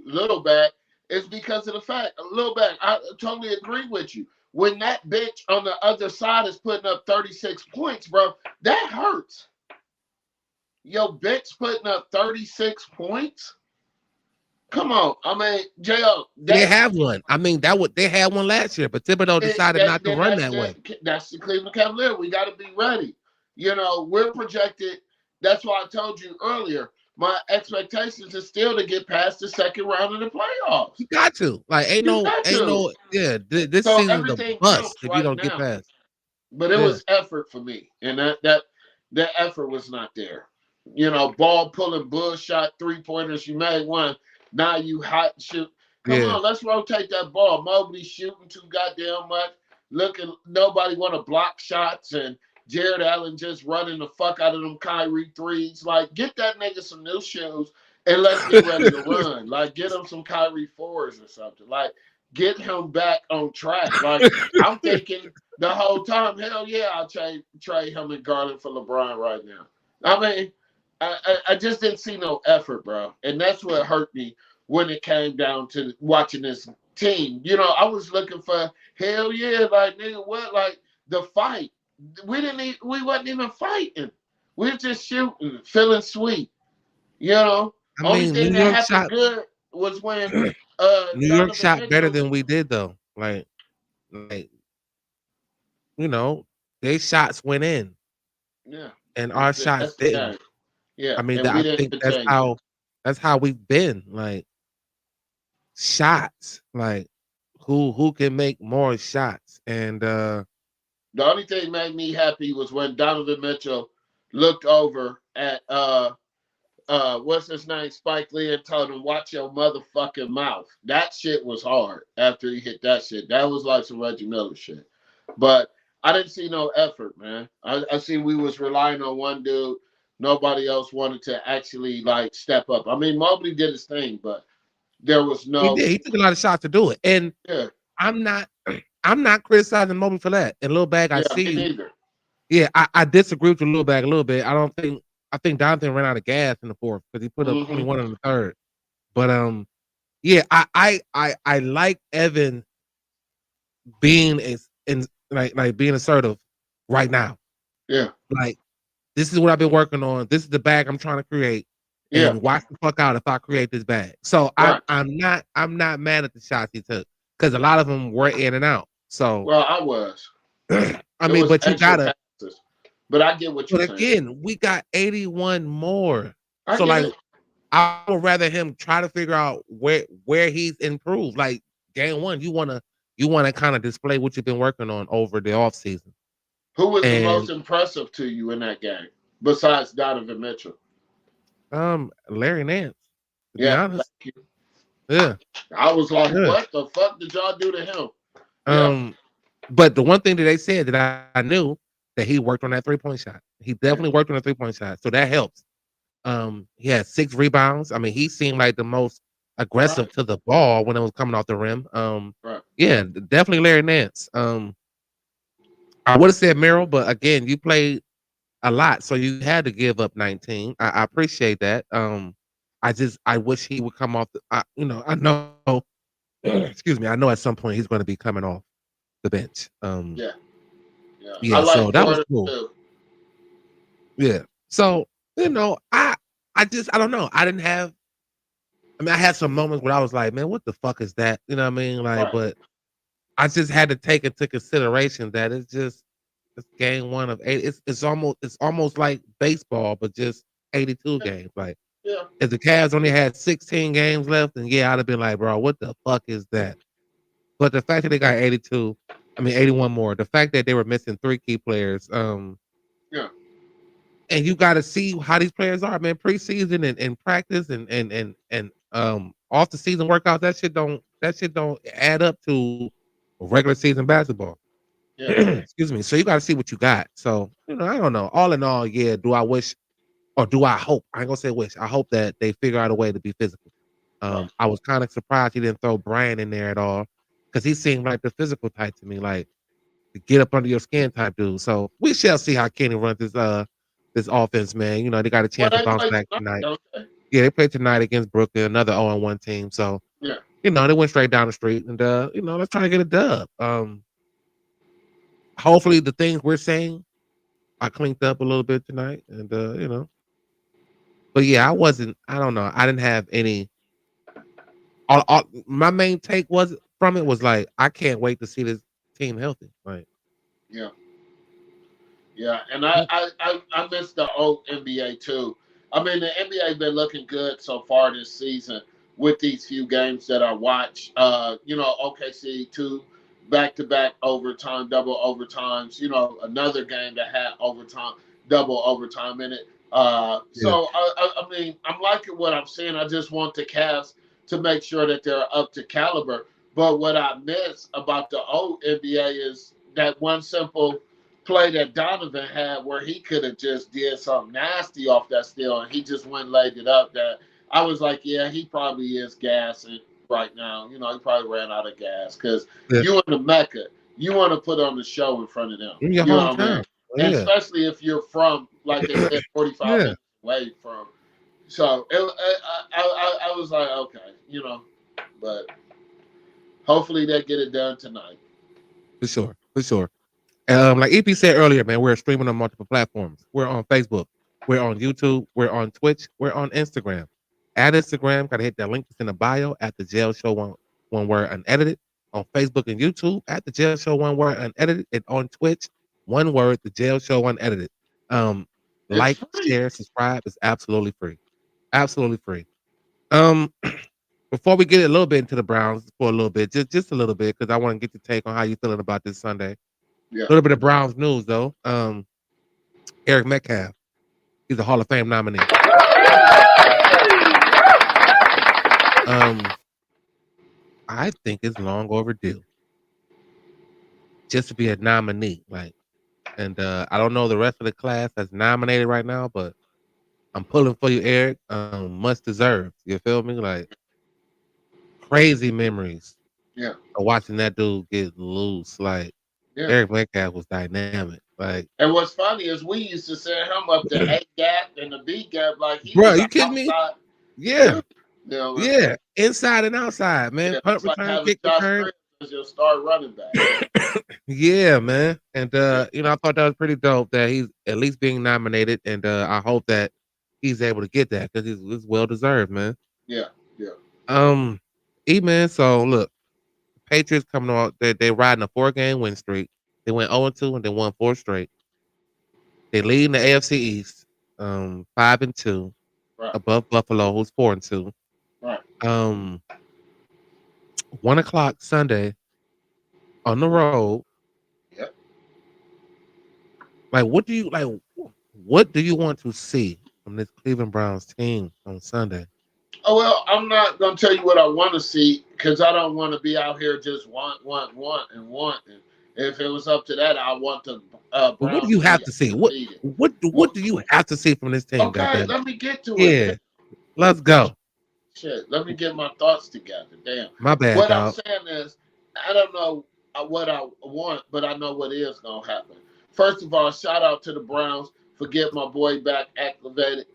Speaker 5: Littleback. It's because of the fact, Littleback, I totally agree with you. When that bitch on the other side is putting up 36 points, bro, that hurts. Yo, bitch putting up 36 points? Come on. I mean, J.O.
Speaker 4: They have one. I mean, they had one last year, but Thibodeau decided not to run that way.
Speaker 5: That's the Cleveland Cavaliers. We got to be ready. We're projected. That's why I told you earlier. My expectations is still to get past the second round of the playoffs.
Speaker 4: You got to. Like, this season's a bust if you don't get past.
Speaker 5: But it was effort for me, and that effort was not there. Ball pulling, bull shot, 3-pointers. You made one. Now you hot shoot. Come on, let's rotate that ball. Mobley shooting too goddamn much. Nobody want to block shots, and Jared Allen just running the fuck out of them Kyrie threes. Like, get that nigga some new shoes and let's get ready to run. Like, get him some Kyrie fours or something. Like, get him back on track. Like, I'm thinking the whole time, hell yeah, I'll trade him and Garland for LeBron right now. I mean, I just didn't see no effort, bro. And that's what hurt me when it came down to watching this team. You know, I was looking for, hell yeah, like, nigga, what? Like, the fight. We wasn't even fighting. We were just shooting, feeling sweet. You know,
Speaker 4: I
Speaker 5: only
Speaker 4: mean,
Speaker 5: thing
Speaker 4: New
Speaker 5: that
Speaker 4: York
Speaker 5: happened
Speaker 4: shot
Speaker 5: good was when
Speaker 4: New York
Speaker 5: Donovan
Speaker 4: shot better
Speaker 5: Mitchell.
Speaker 4: than we did though. Like you know, their shots went in
Speaker 5: Yeah,
Speaker 4: and our shots
Speaker 5: that's the
Speaker 4: didn't.
Speaker 5: game. Yeah,
Speaker 4: I mean,
Speaker 5: and we
Speaker 4: I think
Speaker 5: didn't change it.
Speaker 4: that's how we've been. Like shots, like who can make more shots? And
Speaker 5: The only thing made me happy was when Donovan Mitchell looked over at what's his name, Spike Lee, and told him, "Watch your motherfucking mouth." That shit was hard after he hit that shit. That was like some Reggie Miller shit. But I didn't see no effort, man. I see we was relying on one dude. Nobody else wanted to actually like step up. I mean, Mobley did his thing, but there was
Speaker 4: he
Speaker 5: no.
Speaker 4: did. He took a lot of shots to do it. And
Speaker 5: Yeah,
Speaker 4: I'm not I'm not criticizing Mobley for that. And Lil Bag, I
Speaker 5: yeah,
Speaker 4: see
Speaker 5: me
Speaker 4: you.
Speaker 5: neither.
Speaker 4: Yeah, I disagree with you, Lil Bag, a little bit. I think Donovan ran out of gas in the fourth because he put up
Speaker 5: Mm-hmm.
Speaker 4: 21 in the third. But yeah, I like Evan being like being assertive right now.
Speaker 5: Yeah,
Speaker 4: Like this is what I've been working on. This is the bag I'm trying to create.
Speaker 5: yeah,
Speaker 4: And watch the fuck out if I create this bag. So
Speaker 5: right.
Speaker 4: I'm not mad at the shots he took because a lot of them were in and out. So
Speaker 5: Well, I was.
Speaker 4: I
Speaker 5: It
Speaker 4: mean,
Speaker 5: was
Speaker 4: but you
Speaker 5: extra
Speaker 4: gotta.
Speaker 5: passes. But I get what you're
Speaker 4: But
Speaker 5: saying.
Speaker 4: again, we got 81 more.
Speaker 5: I
Speaker 4: So
Speaker 5: get
Speaker 4: like,
Speaker 5: it.
Speaker 4: I would rather him try to figure out where he's improved. Like game one, you wanna kind of display what you've been working on over the offseason.
Speaker 5: Who was the most
Speaker 4: And
Speaker 5: impressive to you in that game besides Donovan Mitchell?
Speaker 4: Larry Nance, to be
Speaker 5: Yeah,
Speaker 4: honest.
Speaker 5: thank you.
Speaker 4: Yeah.
Speaker 5: I was like,
Speaker 4: Yeah.
Speaker 5: what the fuck did y'all do to him? Yeah.
Speaker 4: But the one thing that they said that I knew that he worked on that 3-point shot. He definitely worked on a 3-point shot. So that helps. He had 6 rebounds. I mean, he seemed like the most aggressive
Speaker 5: Right.
Speaker 4: to the ball when it was coming off the rim.
Speaker 5: Right.
Speaker 4: Yeah, definitely Larry Nance. I would have said Merrill, but again, you played a lot, so you had to give up 19. I appreciate that. I wish he would come off. I know. Excuse me. I know at some point he's going to be coming off the bench.
Speaker 5: Yeah. I
Speaker 4: Yeah.
Speaker 5: like
Speaker 4: So that was
Speaker 5: Porter
Speaker 4: cool.
Speaker 5: too.
Speaker 4: Yeah. So I don't know. I didn't have. I mean, I had some moments where I was like, man, what the fuck is that? You know what I mean? Like,
Speaker 5: Right.
Speaker 4: but I just had to take into consideration that it's game 1 of 8. It's almost like baseball, but just 82 games. Like
Speaker 5: Yeah.
Speaker 4: if the Cavs only had 16 games left, then yeah, I'd have been like, bro, what the fuck is that? But the fact that they got 81 more, the fact that they were missing 3 key players,
Speaker 5: Yeah.
Speaker 4: and you got to see how these players are, man. Preseason and practice and off the season workouts, that shit don't add up to regular season basketball.
Speaker 5: Yeah.
Speaker 4: Excuse me. So you got to see what you got. So I don't know. All in all, yeah. Do I wish or do I hope? I ain't gonna say wish. I hope that they figure out a way to be physical.
Speaker 5: Right.
Speaker 4: I was kind of surprised he didn't throw Brian in there at all because he seemed like the physical type to me, like the get up under your skin type dude. So we shall see how Kenny runs this offense, man. They got a
Speaker 5: Well,
Speaker 4: chance to
Speaker 5: they
Speaker 4: bounce
Speaker 5: play
Speaker 4: back
Speaker 5: tonight,
Speaker 4: tonight.
Speaker 5: don't they?
Speaker 4: Yeah, they played tonight against Brooklyn, another 0-1 team. So
Speaker 5: Yeah.
Speaker 4: they went straight down the street and let's try to get a dub. Hopefully the things we're saying are cleaned up a little bit tonight, and But yeah, I don't know. I didn't have any. My main take was like I can't wait to see this team healthy. Like
Speaker 5: Yeah. Yeah. And I miss the old NBA too. I mean, the NBA been looking good so far this season with these few games that I watched. OKC 2 back-to-back overtime, double overtimes. Another game that had overtime, double overtime in it. So I mean, I'm liking what I'm seeing. I just want the Cavs to make sure that they're up to caliber. But what I miss about the old NBA is that one simple play that Donovan had where he could have just did something nasty off that steal and he just went and laid it up. That I was like, yeah, he probably is gassing right now. You know, he probably ran out of gas because
Speaker 4: Yeah.
Speaker 5: you in the Mecca, you want to put on the show in front of them.
Speaker 4: In your
Speaker 5: You know what I
Speaker 4: hometown.
Speaker 5: mean?
Speaker 4: Oh,
Speaker 5: And
Speaker 4: yeah.
Speaker 5: especially if you're from, like they said, 45
Speaker 4: Yeah.
Speaker 5: minutes away from. So I was like, okay, you know, but hopefully they get it done tonight.
Speaker 4: For sure. For sure. Like EP said earlier, man, we're streaming on multiple platforms. We're on Facebook, we're on YouTube, we're on Twitch, we're on Instagram. At Instagram, gotta hit that link that's in the bio at the Jail Show one word unedited. On Facebook and YouTube at the Jail Show one word unedited, and on Twitch, one word, the Jail Show unedited. Um,
Speaker 5: It's
Speaker 4: like,
Speaker 5: free.
Speaker 4: share, subscribe. It's absolutely free. Absolutely free. Um, before we get a little bit into the Browns for a little bit, just a little bit, because I want to get your take on how you feeling about this Sunday.
Speaker 5: Yeah.
Speaker 4: A little bit of Browns news though. Eric Metcalf, he's a Hall of Fame nominee. I think it's long overdue just to be a nominee. Like, and I don't know the rest of the class that's nominated right now, but I'm pulling for you, Eric. Much deserved. You feel me? Like crazy memories
Speaker 5: Yeah.
Speaker 4: of watching that dude get loose. Like
Speaker 5: Yeah.
Speaker 4: Eric Metcalf was dynamic. Like,
Speaker 5: And what's funny is we used to set him up the A gap and the B gap like he
Speaker 4: bro,
Speaker 5: was
Speaker 4: you
Speaker 5: an
Speaker 4: kidding me?
Speaker 5: outside.
Speaker 4: Yeah.
Speaker 5: You know,
Speaker 4: Yeah, inside and outside, man.
Speaker 5: yeah,
Speaker 4: Punt
Speaker 5: it's like
Speaker 4: return,
Speaker 5: having
Speaker 4: kick
Speaker 5: Josh
Speaker 4: return.
Speaker 5: Cribbs as your star running back.
Speaker 4: Yeah, man. And you know, I thought that was pretty dope that he's at least being nominated, and I hope that he's able to get that because it's well deserved, man.
Speaker 5: Yeah, yeah.
Speaker 4: Man. So look, Patriots coming on, they're riding a 4-game win streak. They went 0-2 and then won 4 straight. They lead in the AFC East, 5-2,
Speaker 5: Right,
Speaker 4: above Buffalo, who's 4-2.
Speaker 5: right.
Speaker 4: 1 o'clock Sunday on the road.
Speaker 5: Yep.
Speaker 4: Like, what do you like? What do you want to see from this Cleveland Browns team on Sunday?
Speaker 5: Oh well, I'm not gonna tell you what I want to see because I don't want to be out here just want. And if it was up to that, I want the
Speaker 4: But what do
Speaker 5: Browns
Speaker 4: you
Speaker 5: to
Speaker 4: have
Speaker 5: be
Speaker 4: to see?
Speaker 5: undefeated.
Speaker 4: What do you have to see from this team?
Speaker 5: Okay,
Speaker 4: Goddamn.
Speaker 5: let me get to it.
Speaker 4: Yeah, let's go.
Speaker 5: Shit, let me get my thoughts together. Damn.
Speaker 4: My bad,
Speaker 5: What I'm
Speaker 4: dog.
Speaker 5: saying is, I don't know what I want, but I know what is going to happen. First of all, shout out to the Browns for getting my boy back activated.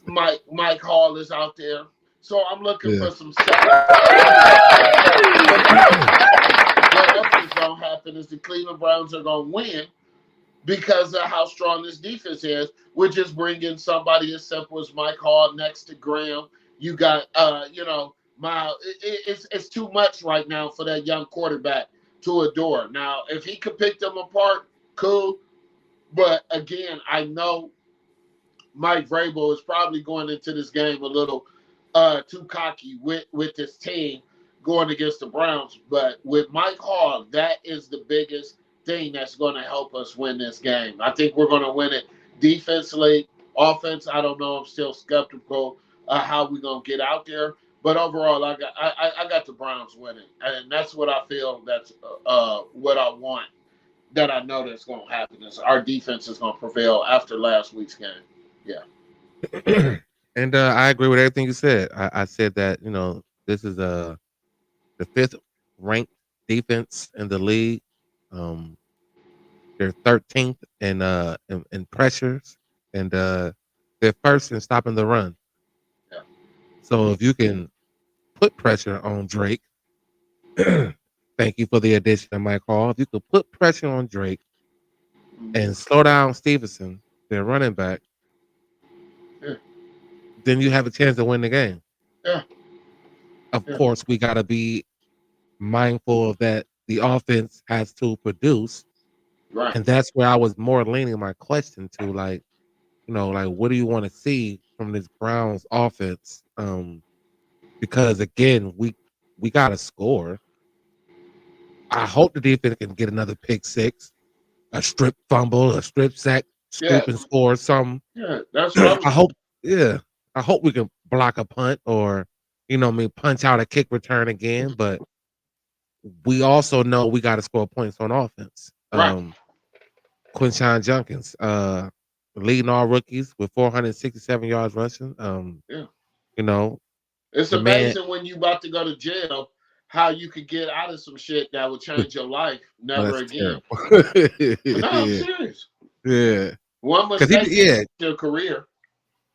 Speaker 5: Mike Hall is out there. So I'm looking for some what else is going to happen is the Cleveland Browns are going to win because of how strong this defense is. We're just bringing somebody as simple as Mike Hall next to Graham. You got, Miles. It's too much right now for that young quarterback to adore. Now, if he could pick them apart, cool. But again, I know Mike Vrabel is probably going into this game a little too cocky with his team going against the Browns. But with Mike Hall, that is the biggest thing that's going to help us win this game. I think we're going to win it defensively. Offense, I don't know. I'm still skeptical how we're going to get out there. But overall, I got the Browns winning, and that's what I feel. That's what I want. That I know that's going to happen is our defense is going to prevail after last week's game. Yeah.
Speaker 4: And I agree with everything you said. I said that this is the 5th ranked defense in the league. They're 13th in pressures, and they're first in stopping the run.
Speaker 5: Yeah.
Speaker 4: So if you can put pressure on Drake, thank you for the addition of Mike Hall. If you could put pressure on Drake and slow down Stevenson, their running back, then you have a chance to win the game.
Speaker 5: Yeah.
Speaker 4: Of course, we got to be mindful of that. The offense has to produce.
Speaker 5: Right.
Speaker 4: And that's where I was more leaning my question to, like, what do you want to see from this Browns offense? Because again, we got to score. I hope the defense can get another pick six, a strip fumble, a strip sack, scoop and score something.
Speaker 5: Yeah, that's what
Speaker 4: I hope. Yeah, I hope we can block a punt or, punch out a kick return again. But we also know we got to score points on offense.
Speaker 5: Right.
Speaker 4: Quinshawn Junkins, leading all rookies with 467 yards rushing.
Speaker 5: Yeah.
Speaker 4: You know,
Speaker 5: It's
Speaker 4: the man.
Speaker 5: amazing when you about to go to jail how you could get out of some shit that would change your life.
Speaker 4: Oh,
Speaker 5: Never
Speaker 4: that's
Speaker 5: again.
Speaker 4: terrible.
Speaker 5: No, I'm
Speaker 4: Yeah,
Speaker 5: serious.
Speaker 4: yeah.
Speaker 5: One
Speaker 4: Because
Speaker 5: mistake
Speaker 4: he, yeah,
Speaker 5: your career,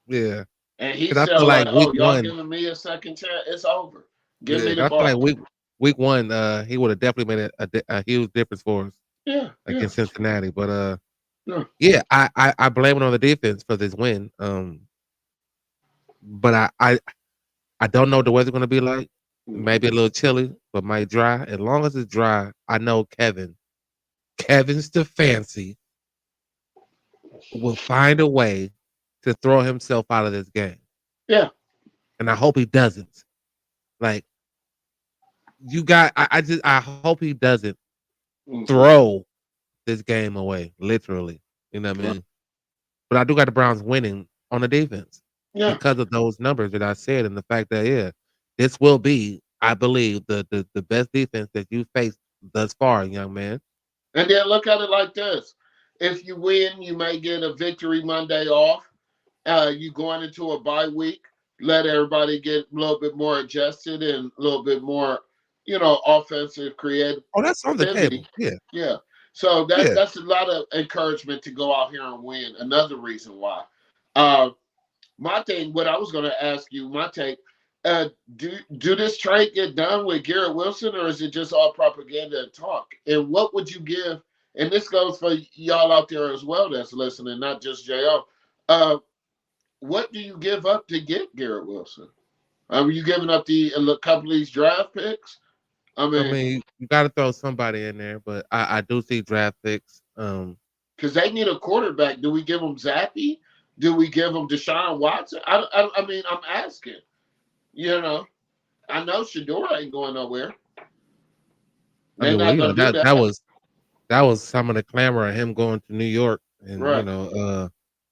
Speaker 4: yeah.
Speaker 5: and he's
Speaker 4: Because I feel
Speaker 5: still
Speaker 4: like
Speaker 5: like,
Speaker 4: week
Speaker 5: "Oh, y'all
Speaker 4: one,
Speaker 5: giving me a second chance? It's over. Give
Speaker 4: yeah.
Speaker 5: me
Speaker 4: 'Cause
Speaker 5: the
Speaker 4: I feel like
Speaker 5: ball."
Speaker 4: week one, he would have definitely made a huge difference for us
Speaker 5: Yeah, yeah,
Speaker 4: against Cincinnati. But
Speaker 5: yeah.
Speaker 4: yeah, I blame it on the defense for this win. But I don't know what the weather's gonna be like. Maybe a little chilly, but might dry. As long as it's dry, I know Kevin Stefanski will find a way to throw himself out of this game.
Speaker 5: Yeah.
Speaker 4: And I hope he doesn't. Like you got I hope he doesn't
Speaker 5: Mhm.
Speaker 4: throw this game away, literally. You know what I
Speaker 5: Right.
Speaker 4: mean? But I do got the Browns winning on the defense
Speaker 5: Yeah.
Speaker 4: because of those numbers that I said and the fact that this will be, I believe, the best defense that you faced thus far, young man.
Speaker 5: And then look at it like this: if you win, you may get a victory Monday off. You going into a bye week, let everybody get a little bit more adjusted and a little bit more, offensive creativity.
Speaker 4: Oh, that's on the table. Yeah,
Speaker 5: Yeah. So
Speaker 4: yeah.
Speaker 5: that's a lot of encouragement to go out here and win. Another reason why. Uh, my thing, what I was going to ask you, my take, do this trade get done with Garrett Wilson, or is it just all propaganda and talk? And what would you give? And this goes for y'all out there as well that's listening, not just Jo. What do you give up to get Garrett Wilson? Are you giving up a couple of these draft picks? I
Speaker 4: I
Speaker 5: mean,
Speaker 4: mean, you got to throw somebody in there, but I do see draft picks.
Speaker 5: because they need a quarterback. Do we give them Zappy? Do we give them Deshaun Watson? I mean, I'm asking. You know, I know Shador ain't going nowhere.
Speaker 4: I
Speaker 5: They're
Speaker 4: mean, well,
Speaker 5: not
Speaker 4: you know
Speaker 5: gonna do
Speaker 4: that
Speaker 5: that,
Speaker 4: that was some of the clamor of him going to New York, and
Speaker 5: right?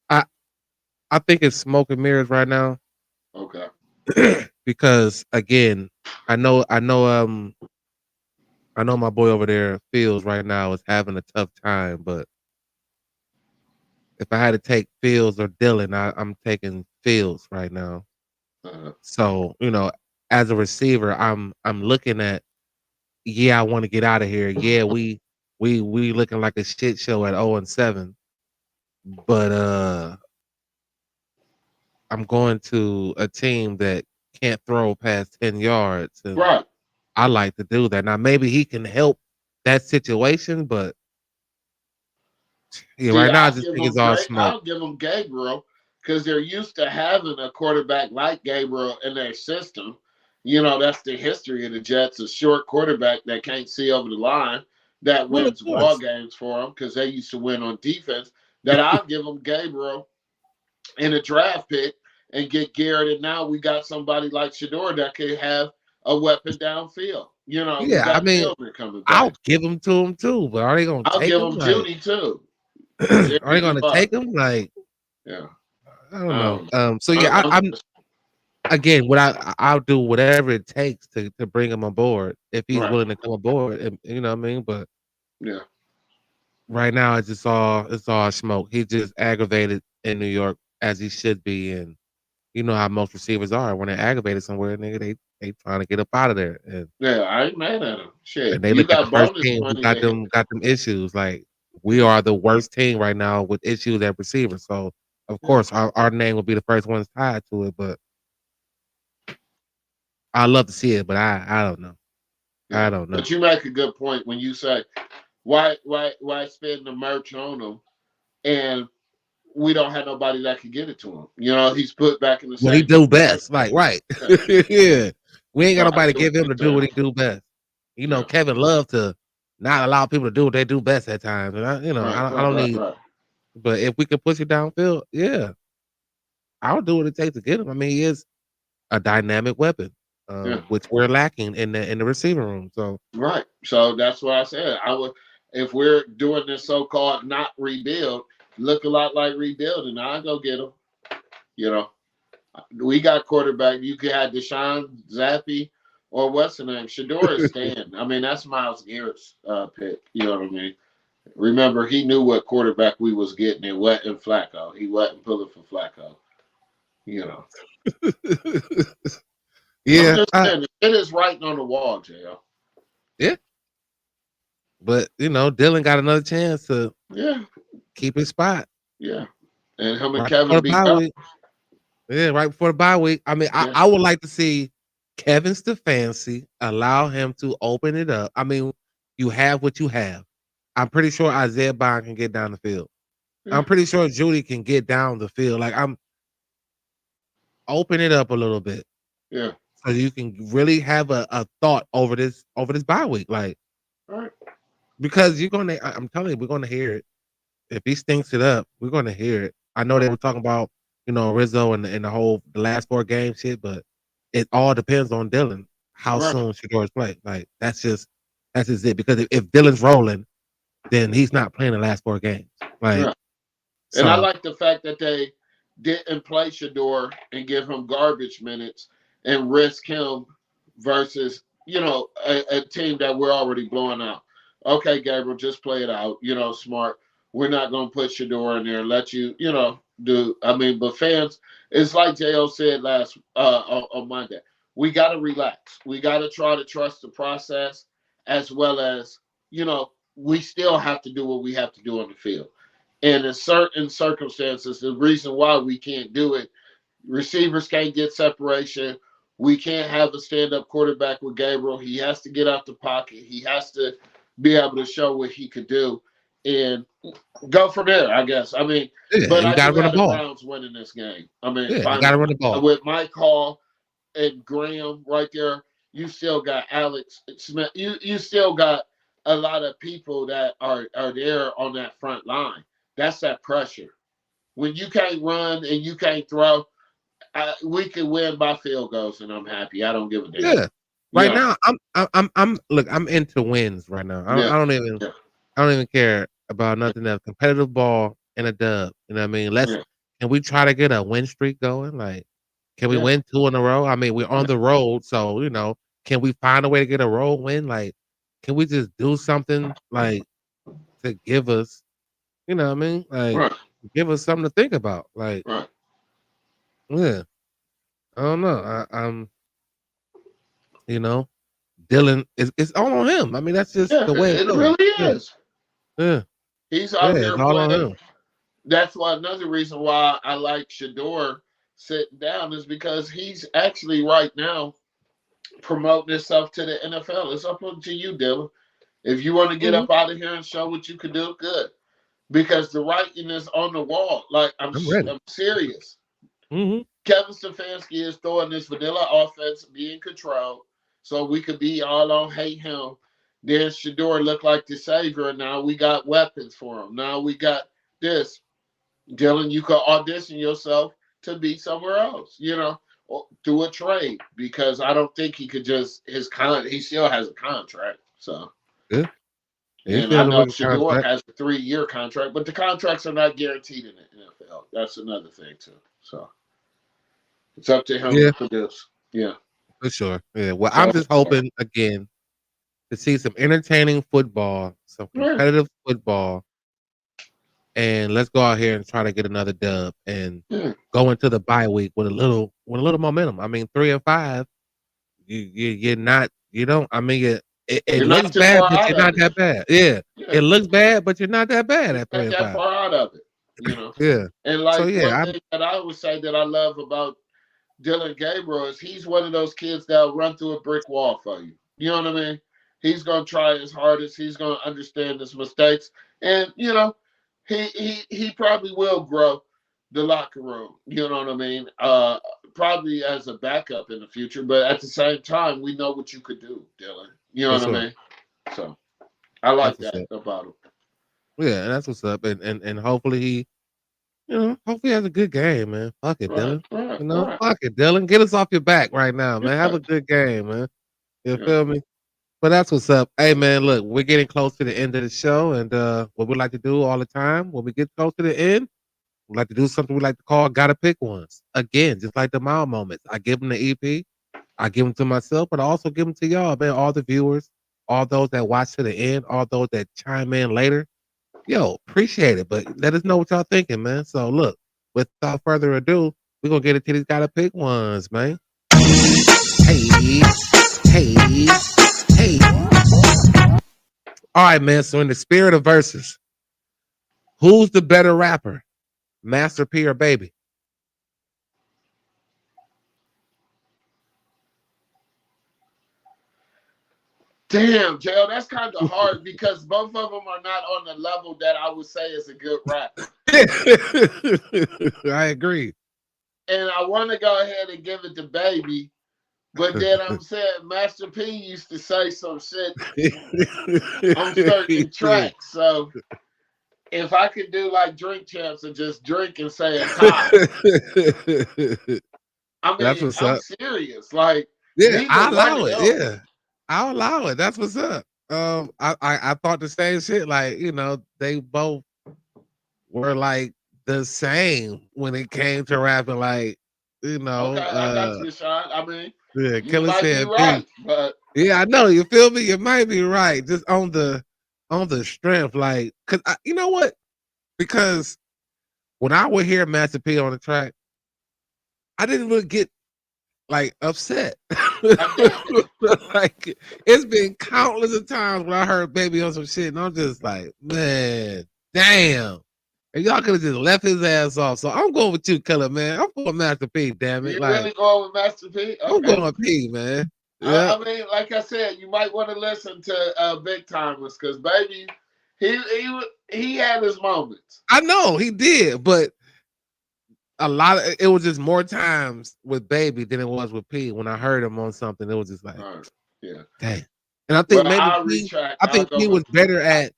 Speaker 4: I I think it's smoke and mirrors right now
Speaker 5: Okay.
Speaker 4: because again, I know my boy over there Fields right now is having a tough time, but if I had to take Fields or Dylan, I'm taking Fields right now.
Speaker 5: Uh,
Speaker 4: So as a receiver, I'm looking at yeah, I want to get out of here. Yeah, we looking like a shit show at 0-7, but I'm going to a team that can't throw past 10 yards, and
Speaker 5: right.
Speaker 4: I like to do that. Now maybe he can help that situation, but yeah,
Speaker 5: See,
Speaker 4: right now I just think it's all smoke.
Speaker 5: I'll give them Gabriel because they're used to having a quarterback like Gabriel in their system. That's the history of the Jets: a short quarterback that can't see over the line that
Speaker 4: Well, of
Speaker 5: wins ball
Speaker 4: course.
Speaker 5: games for them because they used to win on defense. That I'll give them Gabriel in a draft pick and get Garrett. And now we got somebody like Shador that could have a weapon downfield. We
Speaker 4: Yeah, I
Speaker 5: got
Speaker 4: mean,
Speaker 5: Tillman coming
Speaker 4: I'll
Speaker 5: back.
Speaker 4: give them to him too, but are they gonna
Speaker 5: I'll
Speaker 4: take
Speaker 5: give
Speaker 4: him?
Speaker 5: him
Speaker 4: Like,
Speaker 5: Judy too.
Speaker 4: are
Speaker 5: There
Speaker 4: they
Speaker 5: you
Speaker 4: gonna
Speaker 5: are.
Speaker 4: take him? Like,
Speaker 5: Yeah.
Speaker 4: I don't
Speaker 5: I
Speaker 4: know.
Speaker 5: don't know.
Speaker 4: So yeah,
Speaker 5: I'm
Speaker 4: I'm again. I'll do whatever it takes to bring him on board if he's
Speaker 5: right.
Speaker 4: willing to come aboard. And, you know what I mean? But
Speaker 5: Yeah.
Speaker 4: right now, it's all smoke. He's just aggravated in New York as he should be, and you know how most receivers are when they're aggravated somewhere, nigga. They trying to get up out of there,
Speaker 5: Yeah. I ain't mad at him.
Speaker 4: and
Speaker 5: Shit.
Speaker 4: they
Speaker 5: You
Speaker 4: look at the
Speaker 5: got
Speaker 4: first
Speaker 5: bonus
Speaker 4: team who
Speaker 5: money to hit.
Speaker 4: got them issues. Like we
Speaker 5: Yeah.
Speaker 4: are the worst team right now with issues at receiver. So of
Speaker 5: Yeah.
Speaker 4: course our name will be the first ones tied to it. But I love to see it, but I don't know.
Speaker 5: Yeah.
Speaker 4: I don't know.
Speaker 5: But you make a good point when you say why spend the merch on him and we don't have nobody that can get it to him. He's put back in the
Speaker 4: What he
Speaker 5: same
Speaker 4: do
Speaker 5: situation.
Speaker 4: best, like right?
Speaker 5: Yeah.
Speaker 4: Yeah, we ain't got
Speaker 5: No, I
Speaker 4: nobody to
Speaker 5: get what
Speaker 4: give him
Speaker 5: you're
Speaker 4: to do what
Speaker 5: saying.
Speaker 4: he do best.
Speaker 5: Yeah.
Speaker 4: Kevin love to not allow people to do what they do best at times, and
Speaker 5: Right,
Speaker 4: I
Speaker 5: right,
Speaker 4: don't
Speaker 5: right,
Speaker 4: need.
Speaker 5: right.
Speaker 4: But if we can push it downfield, yeah, I'll do what it takes to get him. I mean, he is a dynamic weapon,
Speaker 5: Yeah.
Speaker 4: which we're lacking in the receiving room. So
Speaker 5: Right. So that's what I said. I would, if we're doing this so-called not rebuild, look a lot like rebuilding. I go get them. You know, we got quarterback. You could have Deshaun, Zappy, or what's the name? Shador is staying. I mean, that's Miles Garrett's pick. You know what I mean? Remember, he knew what quarterback we was getting and wasn't Flacco. He wasn't pulling for Flacco. You know. I'm
Speaker 4: Yeah,
Speaker 5: just saying, it is writing on the wall, JL.
Speaker 4: yeah. But Dylan got another chance to keep his spot.
Speaker 5: Yeah. And him and
Speaker 4: Right before
Speaker 5: Kevin
Speaker 4: the
Speaker 5: beat
Speaker 4: bye
Speaker 5: up.
Speaker 4: week. Yeah, right before the bye week. I mean, I would like to see Kevin Stefanski allow him to open it up. I mean, you have what you have. I'm pretty sure Isaiah Bond can get down the field.
Speaker 5: Yeah.
Speaker 4: I'm pretty sure Judy can get down the field. Like, I'm open it up a little bit.
Speaker 5: Yeah.
Speaker 4: So you can really have a thought over this bye week. Like,
Speaker 5: All right.
Speaker 4: because I'm telling you, we're gonna hear it. If he stinks it up, we're gonna hear it. I know they were talking about, Rizzo and the last 4 game shit, but it all depends on Dylan, how soon Shador's play. Like, that's just it. Because if Dylan's rolling, then he's not playing the last 4 games. Like,
Speaker 5: and I like the fact that they didn't play Shador and give him garbage minutes and risk him versus, a team that we're already blowing out. Okay, Gabriel, just play it out. Smart. We're not going to put Shador in there and let you, do. I mean, but fans, it's like J.O. said last on Monday. We got to relax. We got to try to trust the process as well as, we still have to do what we have to do on the field. And in certain circumstances, the reason why we can't do it, receivers can't get separation. We can't have a stand-up quarterback with Gabriel. He has to get out the pocket. He has to be able to show what he could do and go from there, I guess. I mean, but I do have the Browns winning this game. I mean,
Speaker 4: you got to run the ball.
Speaker 5: With Mike Hall and Graham right there, you still got Alex Smith. You still got a lot of people that are there on that front line. That's that pressure. When you can't run and you can't throw, we can win by field goals, and I'm happy. I don't give a damn.
Speaker 4: Yeah. Right now, I'm into wins right now. I don't even care about nothing else. Competitive ball and a dub. You know what I mean? Can we try to get a win streak going? Like, can we win 2 in a row? I mean, we're on the road, so can we find a way to get a road win? Like, can we just do something like to give us, you know what I mean? Like, give us something to think about. Like, yeah. I don't know. I'm Dylan it's all on him. I mean, that's just the way
Speaker 5: it really is.
Speaker 4: Yeah.
Speaker 5: He's out there
Speaker 4: it's all on him.
Speaker 5: That's why another reason why I like Shador sitting down is because he's actually right now promoting himself to the NFL. It's up to you, Dylan. If you want to get up out of here and show what you can do, good. Because the writing is on the wall. Like, I'm serious.
Speaker 4: Mm-hmm.
Speaker 5: Kevin Stefanski is throwing this vanilla offense, being controlled, so we could be all on hate him. Then Shador looked like the savior, and now we got weapons for him. Now we got this. Dylan, you could audition yourself to be somewhere else, through a trade, because I don't think he could just he still has a contract. So and I know Shador has a 3-year contract, but the contracts are not guaranteed in the NFL. That's another thing too. So it's up to him to produce. Yeah.
Speaker 4: For sure. Yeah. Well, I'm just hoping again to see some entertaining football, some competitive football. And let's go out here and try to get another dub and go into the bye week with a little momentum. I mean, 3-5. You're not. You don't. I mean, it looks bad, but you're not that bad. Yeah. It looks bad, but you're not that bad at 3-5.
Speaker 5: Not that far out of it.
Speaker 4: Yeah.
Speaker 5: And like one thing that I would say that I love about Dylan Gabriel is he's one of those kids that'll run through a brick wall for you. You know what I mean? He's gonna try his hardest. He's gonna understand his mistakes, and he probably will grow the locker room. You know what I mean? Probably as a backup in the future, but at the same time, we know what you could do, Dylan. You know what I mean? So I like that about him.
Speaker 4: Yeah, and that's what's up, and hopefully he. Hopefully he has a good game, man. Fuck it, Dylan. Fuck it, Dylan. Get us off your back right now, man. Have a good game, man. You feel me? But that's what's up. Hey, man, look, we're getting close to the end of the show, and what we like to do all the time when we get close to the end, we like to do something we like to call "Gotta Pick Ones." Again, just like the mild moments. I give them the EP, I give them to myself, but I also give them to y'all, man. All the viewers, all those that watch to the end, all those that chime in later. Yo, appreciate it. But let us know what y'all thinking, man. So look, without further ado, we're gonna get into these gotta pick ones, man. Hey, hey, hey. All right, man. So in the spirit of verses, who's the better rapper? Master P or Baby?
Speaker 5: Damn, Jail, that's kind of hard because both of them are not on the level that I would say is a good rapper.
Speaker 4: I agree.
Speaker 5: And I want to go ahead and give it to Baby, but then I'm saying Master P used to say some shit on certain tracks. So if I could do like Drink Champs and just drink and say a tie, I
Speaker 4: That's
Speaker 5: mean,
Speaker 4: what's
Speaker 5: I'm
Speaker 4: up.
Speaker 5: serious. Like,
Speaker 4: Yeah, I
Speaker 5: neither one
Speaker 4: allow
Speaker 5: of
Speaker 4: it.
Speaker 5: them.
Speaker 4: Yeah, I'll allow it. That's what's up. I thought the same shit. Like, you know, they both were like the same when it came to rapping. Like, you know,
Speaker 5: Okay, I got you, Sean. I mean,
Speaker 4: yeah,
Speaker 5: you
Speaker 4: Killer
Speaker 5: might be
Speaker 4: said P.
Speaker 5: right, but
Speaker 4: Yeah, I know. You feel me? You might be right. Just on the strength, like, cause you know what? Because when I would hear Master P on the track, I didn't really get like upset. Like it's been countless of times when I heard Baby on some shit, and I'm just like, man, damn. And y'all could have just left his ass off. So I'm going with you, Killer, man. I'm going Master P, damn it.
Speaker 5: you
Speaker 4: Like
Speaker 5: really going with Master P?
Speaker 4: I'm
Speaker 5: Okay.
Speaker 4: going P, man. Yeah.
Speaker 5: I mean, like I said, you might want to listen to Big Timers because Baby, he had his moments.
Speaker 4: I know he did, but a lot of it was just more times with Baby than it was with P. When I heard him on something, it was just like,
Speaker 5: Yeah.
Speaker 4: dang. And I think
Speaker 5: Well,
Speaker 4: maybe
Speaker 5: I'll
Speaker 4: P,
Speaker 5: retract.
Speaker 4: I
Speaker 5: I'll
Speaker 4: think
Speaker 5: go
Speaker 4: P was
Speaker 5: with
Speaker 4: better at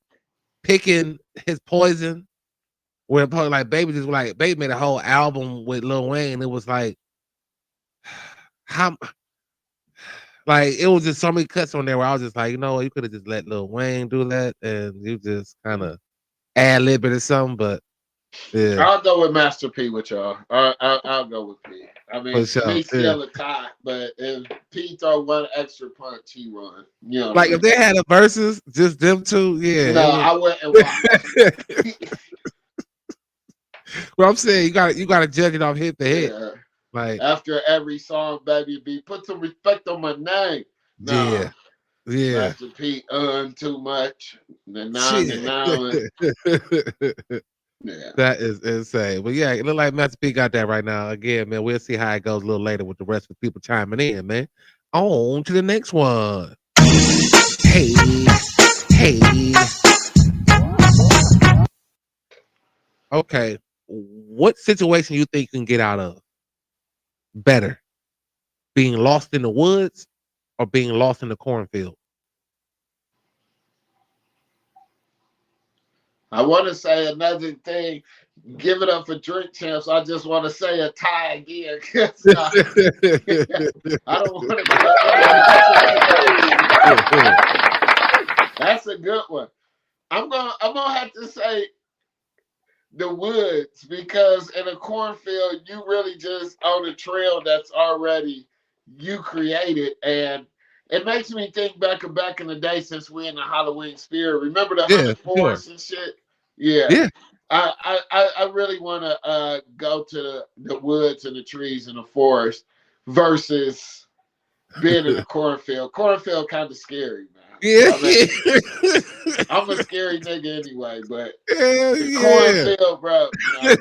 Speaker 4: picking his poison. Where probably like Baby just like Baby made a whole album with Lil Wayne. It was like how like it was just so many cuts on there where I was just like, you know, you could have just let Lil Wayne do that and you just kind of ad lib it or something. But yeah,
Speaker 5: I'll go with Master P with y'all. I'll go with P. I
Speaker 4: for
Speaker 5: mean,
Speaker 4: sure.
Speaker 5: we
Speaker 4: Yeah.
Speaker 5: still a tie, but if P throw one extra punch, he run. You know what
Speaker 4: Like
Speaker 5: I
Speaker 4: if
Speaker 5: mean?
Speaker 4: they had a versus, just them two, yeah,
Speaker 5: No,
Speaker 4: it was.
Speaker 5: I wouldn't watch.
Speaker 4: Well, I'm saying you gotta judge it off hit to hit.
Speaker 5: Yeah.
Speaker 4: Like,
Speaker 5: After every song, Baby B, put some respect on my name. No,
Speaker 4: yeah, yeah.
Speaker 5: Master P earned too much. The nine
Speaker 4: Shit.
Speaker 5: and nine. Yeah.
Speaker 4: That is insane. But yeah, it look like Master P got that right now. Again, man, we'll see how it goes a little later with the rest of the people chiming in, man. On to the next one. Hey, hey. Okay. What situation you think you can get out of better? Being lost in the woods or being lost in the cornfield?
Speaker 5: I want to say another thing. Give it up for Drink Champs. I just want to say a tie again. I don't want to get That's a good one. I'm gonna have to say the woods because in a cornfield you really just on a trail that's already you created, and it makes me think back in the day since we're in the Halloween spirit. Remember the
Speaker 4: Yeah,
Speaker 5: haunted
Speaker 4: for sure.
Speaker 5: forest and shit? Yeah.
Speaker 4: Yeah.
Speaker 5: I really want to go to the woods and the trees and the forest versus being in a cornfield. Cornfield kind of scary, man.
Speaker 4: Yeah.
Speaker 5: I mean, I'm a scary nigga anyway, but
Speaker 4: Hell
Speaker 5: the
Speaker 4: yeah.
Speaker 5: cornfield, bro. No,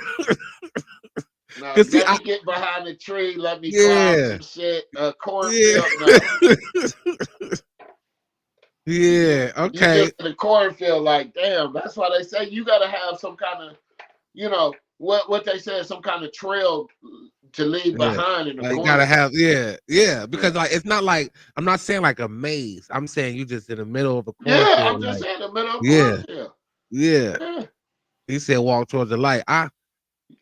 Speaker 5: no.
Speaker 4: Cause see,
Speaker 5: Let me get behind the tree. Let me climb
Speaker 4: yeah.
Speaker 5: some shit.
Speaker 4: Yeah.
Speaker 5: Cornfield, no.
Speaker 4: Yeah.
Speaker 5: You
Speaker 4: Okay.
Speaker 5: get to the cornfield, like, damn. That's why they say you gotta have some kind of, what they say, some kind of trail to leave
Speaker 4: Yeah.
Speaker 5: behind in the
Speaker 4: Like gotta have,
Speaker 5: cornfield.
Speaker 4: yeah. Because
Speaker 5: Yeah.
Speaker 4: like it's not like I'm not saying like a maze. I'm saying you just in the middle of a
Speaker 5: Yeah, I'm
Speaker 4: cornfield.
Speaker 5: just
Speaker 4: Like,
Speaker 5: saying the middle of
Speaker 4: yeah,
Speaker 5: cornfield.
Speaker 4: yeah.
Speaker 5: Yeah.
Speaker 4: He said walk towards the light. I'm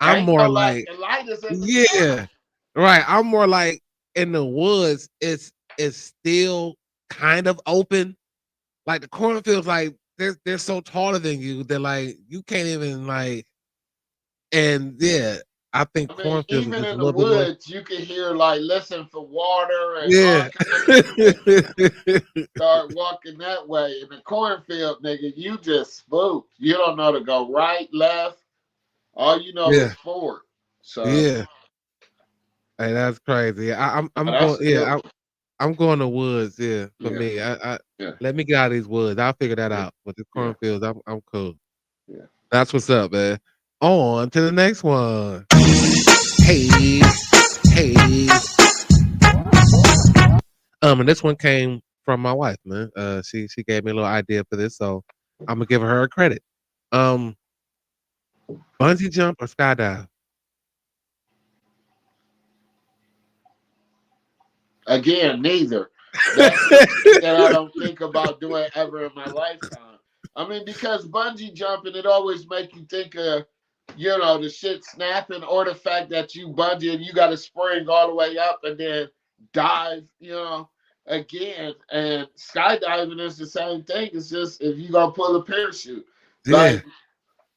Speaker 5: Ain't
Speaker 4: more
Speaker 5: no light.
Speaker 4: like,
Speaker 5: The light is in the sky.
Speaker 4: yeah. Right. I'm more like in the woods, it's still kind of open. Like the cornfields, like they're so taller than you that like you can't even like, and yeah, I think
Speaker 5: I mean,
Speaker 4: cornfields is
Speaker 5: even
Speaker 4: just a
Speaker 5: in the
Speaker 4: little bit more.
Speaker 5: woods, you can hear like listen for water and all
Speaker 4: Yeah.
Speaker 5: kinds of shit. Start walking that way. In the cornfield, nigga, you just spooked. You don't know to go right, left. All you know
Speaker 4: Yeah.
Speaker 5: is forward. So
Speaker 4: Yeah. Hey, that's crazy. I'm
Speaker 5: that's
Speaker 4: going.
Speaker 5: a good
Speaker 4: Yeah,
Speaker 5: one.
Speaker 4: I'm going to woods. Yeah, for
Speaker 5: Yeah,
Speaker 4: me. I
Speaker 5: yeah,
Speaker 4: let me get out of these woods. I'll figure that
Speaker 5: yeah,
Speaker 4: out. But the
Speaker 5: yeah,
Speaker 4: cornfields, I'm cool.
Speaker 5: yeah.
Speaker 4: That's what's up, man. On to the next one. Hey, hey. And this one came from my wife, man. She gave me a little idea for this, so I'm gonna give her credit. Um, bungee jump or skydive?
Speaker 5: Again, neither. That's something that I don't think about doing ever in my lifetime. I mean, because bungee jumping, it always make you think of, the shit snapping or the fact that you bungee and you got to spring all the way up and then dive, again. And skydiving is the same thing. It's just if you gonna pull a parachute,
Speaker 4: Yeah,
Speaker 5: like.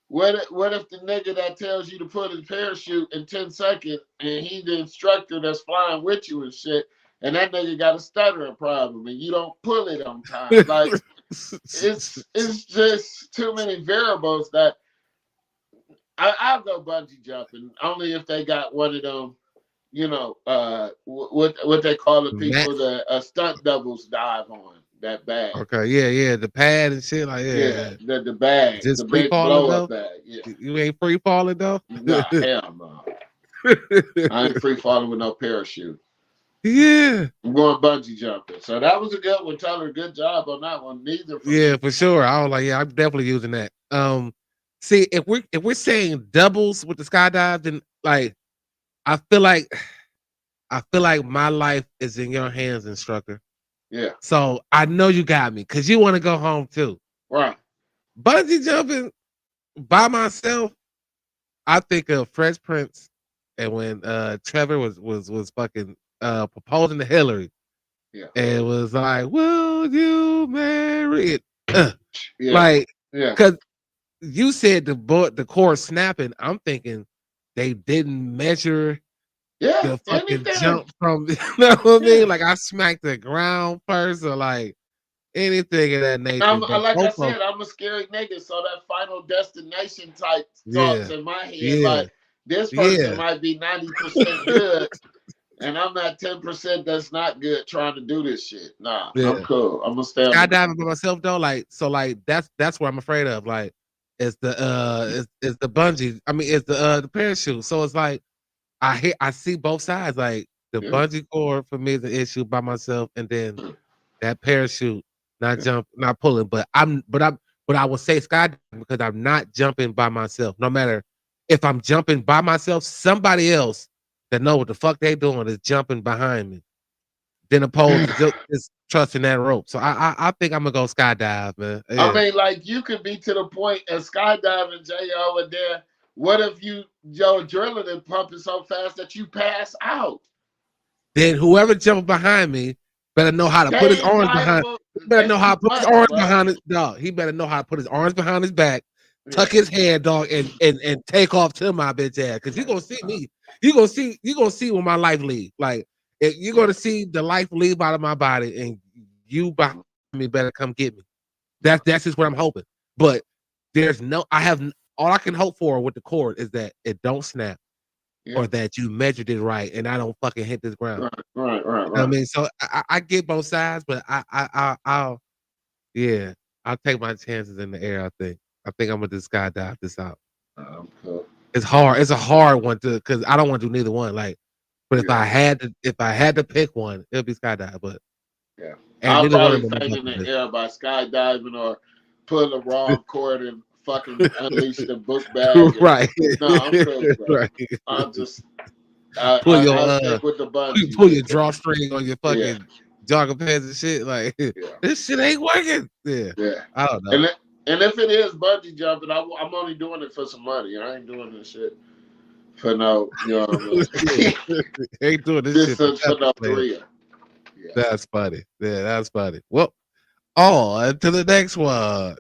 Speaker 5: What if the nigga that tells you to put a parachute in 10 seconds and he the instructor that's flying with you and shit, and that nigga got a stuttering problem and you don't pull it on time? Like it's just too many variables that I'll go bungee jumping only if they got one of them, what they call the
Speaker 4: Matt.
Speaker 5: people that stunt doubles dive on that bag.
Speaker 4: Okay, yeah, the pad and shit, like
Speaker 5: Yeah,
Speaker 4: yeah.
Speaker 5: the bag, the
Speaker 4: Just free
Speaker 5: big
Speaker 4: falling
Speaker 5: blow up
Speaker 4: though.
Speaker 5: bag. Yeah.
Speaker 4: You ain't free falling though.
Speaker 5: Nah, hell no. I ain't free falling with no parachute.
Speaker 4: Yeah,
Speaker 5: I'm going bungee jumping. So that was a good one, Tyler. Good job on that one. Neither for
Speaker 4: yeah,
Speaker 5: me.
Speaker 4: for sure. I was like, yeah, I'm definitely using that. See, if we're saying doubles with the skydive, then like I feel like my life is in your hands, instructor.
Speaker 5: Yeah.
Speaker 4: So I know you got me because you want to go home too.
Speaker 5: Right.
Speaker 4: Bungee jumping by myself, I think of Fresh Prince and when Trevor was fucking proposing to Hillary.
Speaker 5: Yeah.
Speaker 4: And it was like, will you marry it?
Speaker 5: Yeah.
Speaker 4: Like,
Speaker 5: Yeah.
Speaker 4: because you said the cord snapping. I'm thinking they didn't measure
Speaker 5: Yeah.
Speaker 4: the fucking
Speaker 5: Anything.
Speaker 4: jump from, you know what I
Speaker 5: Yeah.
Speaker 4: mean? Like I smacked the ground first or like anything of that nature. But
Speaker 5: Like I
Speaker 4: both of
Speaker 5: said, I'm a scary nigga. So that final destination type thoughts
Speaker 4: yeah,
Speaker 5: in my head,
Speaker 4: yeah,
Speaker 5: like this person
Speaker 4: yeah,
Speaker 5: might be 90% good. And I'm not 10% that's not good trying to do this shit. Nah, I'm
Speaker 4: yeah.
Speaker 5: cool. I'm gonna stay on the
Speaker 4: Skydiving by myself though, like so, like that's what I'm afraid of. Like, it's it's the bungee. I mean, it's the parachute. So it's like I see both sides. Like the
Speaker 5: yeah.
Speaker 4: bungee cord for me is an issue by myself, and then that parachute, not
Speaker 5: Yeah.
Speaker 4: not pulling. But I would say skydiving because I'm not jumping by myself. No matter if I'm jumping by myself, somebody else that know what the fuck they doing is jumping behind me. Then opposed to just trusting that rope. So I think I'm gonna go skydive, man.
Speaker 5: I
Speaker 4: Yeah.
Speaker 5: mean, like you could be to the point of skydiving, Jo, and then what if your adrenaline pumping so fast that you pass out?
Speaker 4: Then whoever jumping behind me better know how to put his
Speaker 5: They
Speaker 4: arms behind.
Speaker 5: liable.
Speaker 4: He better know
Speaker 5: It's
Speaker 4: how
Speaker 5: too
Speaker 4: to put his
Speaker 5: much,
Speaker 4: arms
Speaker 5: bro.
Speaker 4: behind his dog. He better know how to put his arms behind his back,
Speaker 5: Yeah.
Speaker 4: tuck his head, dog, and take off to my bitch ass. Cause you're gonna see me. You're gonna see when my life leave. Like you're gonna see the life leave out of my body, and you behind me better come get me. That's just what I'm hoping. But there's no all I can hope for with the cord is that it don't snap
Speaker 5: Yeah.
Speaker 4: or that you measured it right and I don't fucking hit this ground.
Speaker 5: Right.
Speaker 4: You know what I mean, so I get both sides, but I'll take my chances in the air. I think I'm gonna just skydive this out.
Speaker 5: Cool.
Speaker 4: It's hard. It's a hard one because I don't want to do neither one. Like, but if
Speaker 5: Yeah.
Speaker 4: I had to pick one, it'll be skydive. But
Speaker 5: Yeah.
Speaker 4: and
Speaker 5: I'll
Speaker 4: neither one
Speaker 5: probably
Speaker 4: of them on my
Speaker 5: faint in
Speaker 4: bucket
Speaker 5: the
Speaker 4: list.
Speaker 5: air by skydiving or pull the wrong cord and fucking unleash the book bag.
Speaker 4: Right.
Speaker 5: No, I'm cool, bro.
Speaker 4: Right.
Speaker 5: I'll just
Speaker 4: Pull your
Speaker 5: I'll stick with the bungee.
Speaker 4: pull your drawstring on your fucking
Speaker 5: Yeah.
Speaker 4: jogger pants and shit. Like
Speaker 5: Yeah.
Speaker 4: this shit ain't working. Yeah.
Speaker 5: Yeah.
Speaker 4: I don't know.
Speaker 5: And if it is bungee jumping, I'm only doing it for some money. I ain't doing this shit for no,
Speaker 4: Ain't doing this
Speaker 5: just
Speaker 4: shit
Speaker 5: for no
Speaker 4: man.
Speaker 5: thrill. Yeah.
Speaker 4: That's funny. Yeah, that's funny. Well, on to the next one.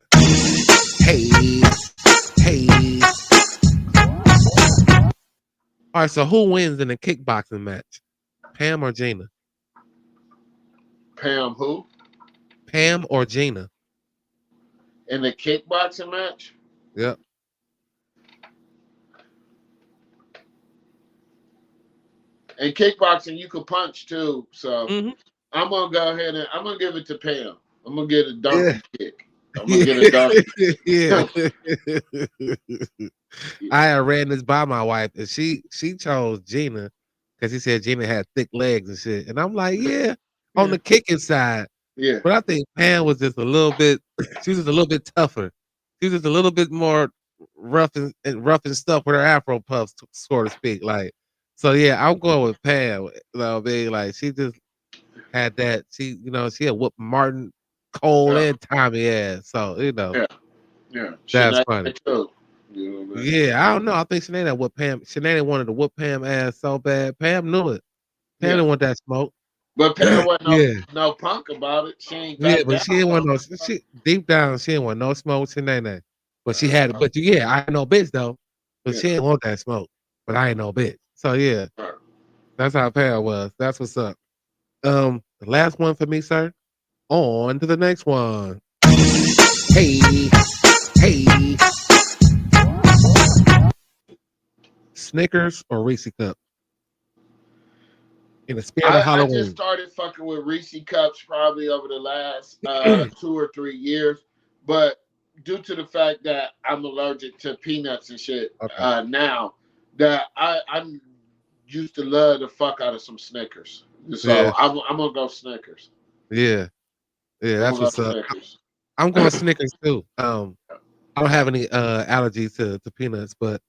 Speaker 4: Hey. All right, so who wins in a kickboxing match? Pam or Gina?
Speaker 5: Pam who?
Speaker 4: Pam or Gina?
Speaker 5: In the kickboxing match?
Speaker 4: Yep.
Speaker 5: In kickboxing, you could punch too. So
Speaker 4: Hmm.
Speaker 5: I'm gonna go ahead and I'm gonna give it to Pam. I'm gonna get a donkey kick. I'm gonna
Speaker 4: Yeah.
Speaker 5: get a donkey.
Speaker 4: Yeah. I had ran this by my wife, and she chose Gina because she said Gina had thick legs and shit. And I'm like, yeah, on
Speaker 5: Yeah.
Speaker 4: the kicking side.
Speaker 5: Yeah.
Speaker 4: But I think Pam was just a little bit. She was just a little bit tougher. She was just a little bit more rough and stuff with her Afro puffs, so to speak. Like, so yeah, I'm going with Pam. You know, what I mean, like she just had that. She had whooped Martin, Cole,
Speaker 5: Yeah.
Speaker 4: and Tommy ass. So
Speaker 5: Yeah. Yeah.
Speaker 4: that's
Speaker 5: Shania
Speaker 4: funny.
Speaker 5: too. You know what I mean?
Speaker 4: Yeah, I don't know. I think Sinead whooped Pam. Sinead wanted to whoop Pam ass so bad. Pam knew it. Pam
Speaker 5: Yeah.
Speaker 4: didn't want that smoke.
Speaker 5: But Pam wasn't
Speaker 4: Yeah.
Speaker 5: no punk about it. She ain't
Speaker 4: Yeah,
Speaker 5: back
Speaker 4: but
Speaker 5: down.
Speaker 4: she didn't want no. She deep down, she didn't want no smoke with Sinead. But she had it. But yeah, I ain't no bitch though. But she
Speaker 5: Yeah.
Speaker 4: didn't want that smoke. But I ain't no bitch. So yeah,
Speaker 5: Right.
Speaker 4: that's how Pam was. That's what's up. The last one for me, sir. On to the next one. Hey, hey. Snickers or Reese cup in the spirit of
Speaker 5: I just
Speaker 4: Halloween.
Speaker 5: started fucking with Reese cups probably over the last 2 or 3 years, but due to the fact that I'm allergic to peanuts and shit
Speaker 4: Okay.
Speaker 5: now, that I used to love the fuck out of some Snickers. So
Speaker 4: Yeah,
Speaker 5: I'm gonna go Snickers.
Speaker 4: yeah, yeah.
Speaker 5: I'm
Speaker 4: That's
Speaker 5: gonna
Speaker 4: what's
Speaker 5: go
Speaker 4: up.
Speaker 5: Snickers.
Speaker 4: I'm going Snickers too. I don't have any allergies to peanuts, but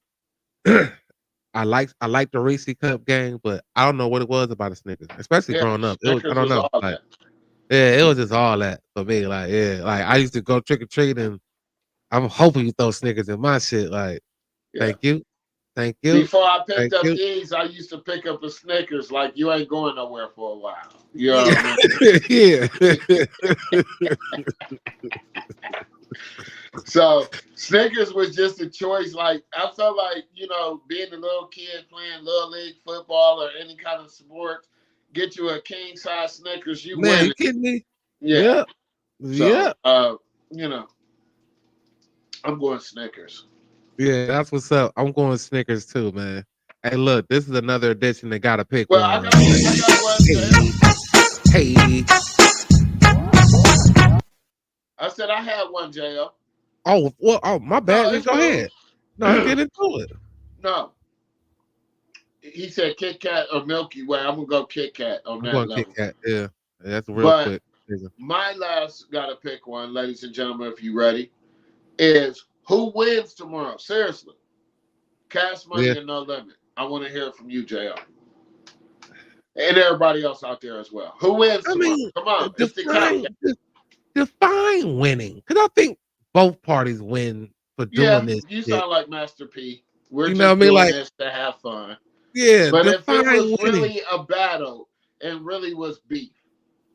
Speaker 4: I like the Reese cup gang, but I don't know what it was about the Snickers, especially
Speaker 5: Yeah,
Speaker 4: growing up. It was I
Speaker 5: Snickers
Speaker 4: don't
Speaker 5: was
Speaker 4: know.
Speaker 5: all
Speaker 4: Like
Speaker 5: that.
Speaker 4: yeah, it was just all that for me. Like yeah, like I used to go trick or treat and I'm hoping you throw Snickers in my shit. Like
Speaker 5: Yeah.
Speaker 4: thank you, thank you,
Speaker 5: Before I
Speaker 4: thank
Speaker 5: picked up
Speaker 4: you.
Speaker 5: these, I used to pick up a Snickers like you ain't going nowhere for a while. You know
Speaker 4: Yeah,
Speaker 5: what I mean?
Speaker 4: yeah.
Speaker 5: So Snickers was just a choice. Like I felt like, being a little kid playing little league football or any kind of sports, get you a king size Snickers, you
Speaker 4: Man,
Speaker 5: win
Speaker 4: you
Speaker 5: it.
Speaker 4: kidding me?
Speaker 5: Yeah.
Speaker 4: Yeah,
Speaker 5: So
Speaker 4: yeah.
Speaker 5: you know, I'm going Snickers.
Speaker 4: Yeah, that's what's up. I'm going Snickers too, man. Hey, look, this is another edition that gotta pick
Speaker 5: Well, I
Speaker 4: one.
Speaker 5: got one,
Speaker 4: Hey,
Speaker 5: Jay.
Speaker 4: hey.
Speaker 5: I said I had one, JL.
Speaker 4: Oh, well, oh, my
Speaker 5: No,
Speaker 4: bad. You
Speaker 5: it's
Speaker 4: go
Speaker 5: cool.
Speaker 4: ahead. No, get into it.
Speaker 5: No. He said Kit Kat or Milky Way. I'm gonna go Kit Kat on
Speaker 4: I'm
Speaker 5: that
Speaker 4: going Kit
Speaker 5: level.
Speaker 4: Kat. Yeah, that's real
Speaker 5: But
Speaker 4: quick.
Speaker 5: my last gotta pick one, ladies and gentlemen, if you ready, is who wins tomorrow? Seriously. Cash money
Speaker 4: Yeah.
Speaker 5: and no limit. I want to hear from you, JR. And everybody else out there as well. Who wins
Speaker 4: I
Speaker 5: tomorrow?
Speaker 4: mean,
Speaker 5: Come on. It's the countdown.
Speaker 4: define winning, because I think both parties win for doing
Speaker 5: Yeah,
Speaker 4: this
Speaker 5: you
Speaker 4: shit.
Speaker 5: sound like Master P. We're
Speaker 4: You know what
Speaker 5: just
Speaker 4: I mean?
Speaker 5: doing
Speaker 4: Like,
Speaker 5: this to have fun.
Speaker 4: yeah,
Speaker 5: But if it
Speaker 4: define
Speaker 5: was
Speaker 4: winning.
Speaker 5: really a battle and really was beef,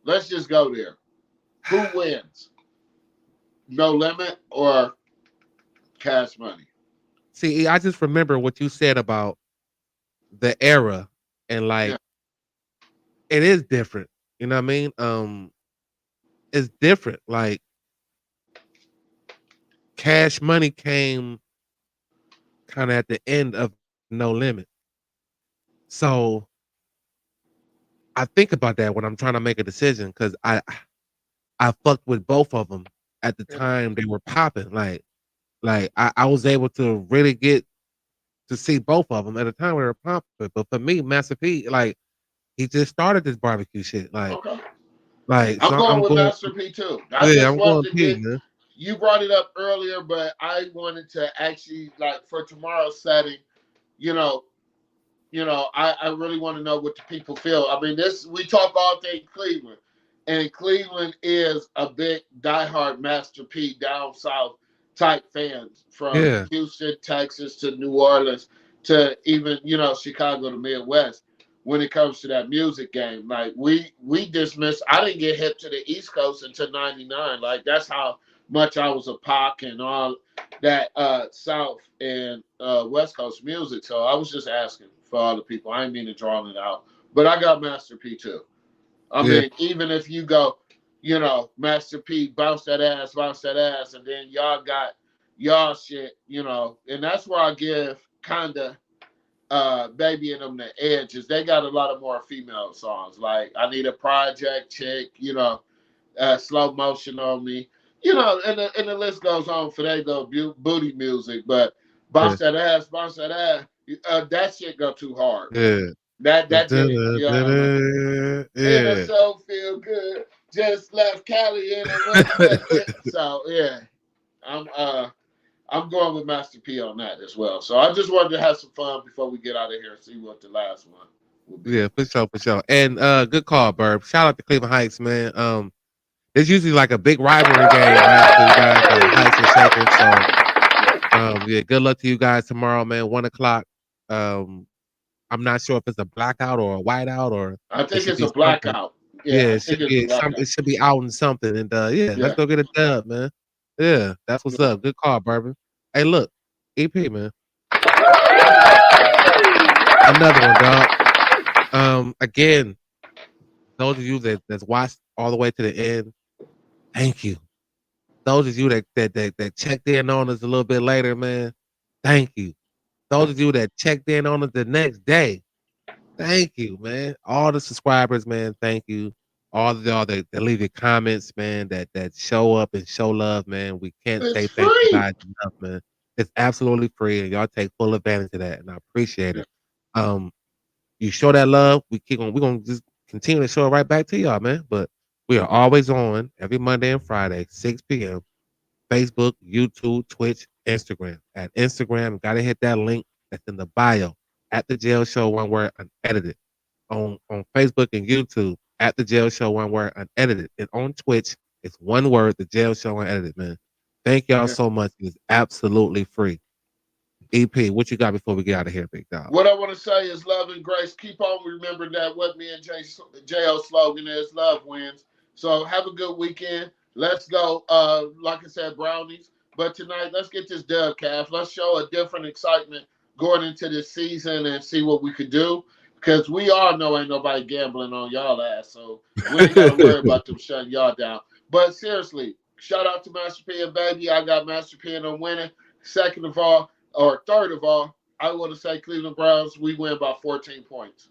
Speaker 5: let's just go there. Who wins? No limit or cash money?
Speaker 4: See, I just remember what you said about the era, and like
Speaker 5: Yeah.
Speaker 4: it is different. You know what I mean? It's different. Like Cash Money came kind of at the end of No Limit. So I think about that when I'm trying to make a decision because I fucked with both of them at the
Speaker 5: Yeah.
Speaker 4: time they were popping. Like I was able to really get to see both of them at the time we were popping. But for me, Master P, like he just started this barbecue shit.
Speaker 5: Okay.
Speaker 4: So
Speaker 5: I'm going
Speaker 4: I'm
Speaker 5: with
Speaker 4: going.
Speaker 5: Master P too. I
Speaker 4: Yeah,
Speaker 5: just
Speaker 4: I'm
Speaker 5: wanted
Speaker 4: going
Speaker 5: to
Speaker 4: P,
Speaker 5: get
Speaker 4: man.
Speaker 5: you brought it up earlier, but I wanted to actually like for tomorrow's setting, you know, I really want to know what the people feel. I mean, this we talk all day Cleveland, and Cleveland is a big diehard Master P down south type fans from
Speaker 4: Yeah,
Speaker 5: Houston, Texas to New Orleans to even Chicago to Midwest. When it comes to that music game, like we dismissed. I didn't get hip to the East Coast until '99. Like that's how much I was a Pac and all that South and West Coast music. So I was just asking for all the people. I ain't mean to draw it out, but I got Master P too. I mean, even if you go, you know, Master P, bounce that ass, and then y'all got y'all shit, you know, and that's where I give kind of Baby and them the edges. They got a lot of more female songs, like I Need a Project Chick, you know, Slow Motion on Me, you know, and the list goes on for they go booty music, but bounce that ass, that shit go too hard.
Speaker 4: Yeah.
Speaker 5: That did it, you know what I mean? And I so feel good. Just left Cali in it. So yeah, I'm going with Master P on that as well. So I just wanted to have some fun before we get out of here and see what the last one will be.
Speaker 4: Yeah, for sure. And good call, Burb. Shout out to Cleveland Heights, man. It's usually like a big rivalry game, right? For you guys, Heights and Shaker. So yeah, good luck to you guys tomorrow, man. 1:00. I'm not sure if it's a blackout or a whiteout or
Speaker 5: I think it's a blackout.
Speaker 4: Yeah, it should be out in something. And let's go get a dub, man. Yeah, that's what's up. Good call, Bourbon. Hey, look, EP, man. Another one, dog. Again, those of you that's watched all the way to the end, thank you. Those of you that checked in on us a little bit later, man, thank you. Those of you that checked in on us the next day, thank you, man. All the subscribers, man, thank you. All of y'all that leave your comments, man, that show up and show love, man. We can't say thank you guys enough, man. It's absolutely free, and y'all take full advantage of that, and I appreciate it. You show that love, we're gonna just continue to show it right back to y'all, man. But we are always on every Monday and Friday, 6 p.m. Facebook, YouTube, Twitch, Instagram. At Instagram, gotta hit that link that's in the bio at the Jail Show, one word, unedited. On Facebook and YouTube, at the Jail Show, one word, unedited. And on Twitch, it's one word, the Jail Show, unedited, man. Thank y'all so much. It's absolutely free. EP, what you got before we get out of here, big dog?
Speaker 5: What I want to say is love and grace. Keep on remembering that what me and JO slogan is, love wins. So have a good weekend. Let's go, like I said, brownies. But tonight, let's get this dub, Calf. Let's show a different excitement going into this season and see what we could do. Because we all know ain't nobody gambling on y'all ass. So we ain't got to worry about them shutting y'all down. But seriously, shout out to Master P and Baby. I got Master P and I'm winning. Third of all, I want to say Cleveland Browns, we win by 14 points.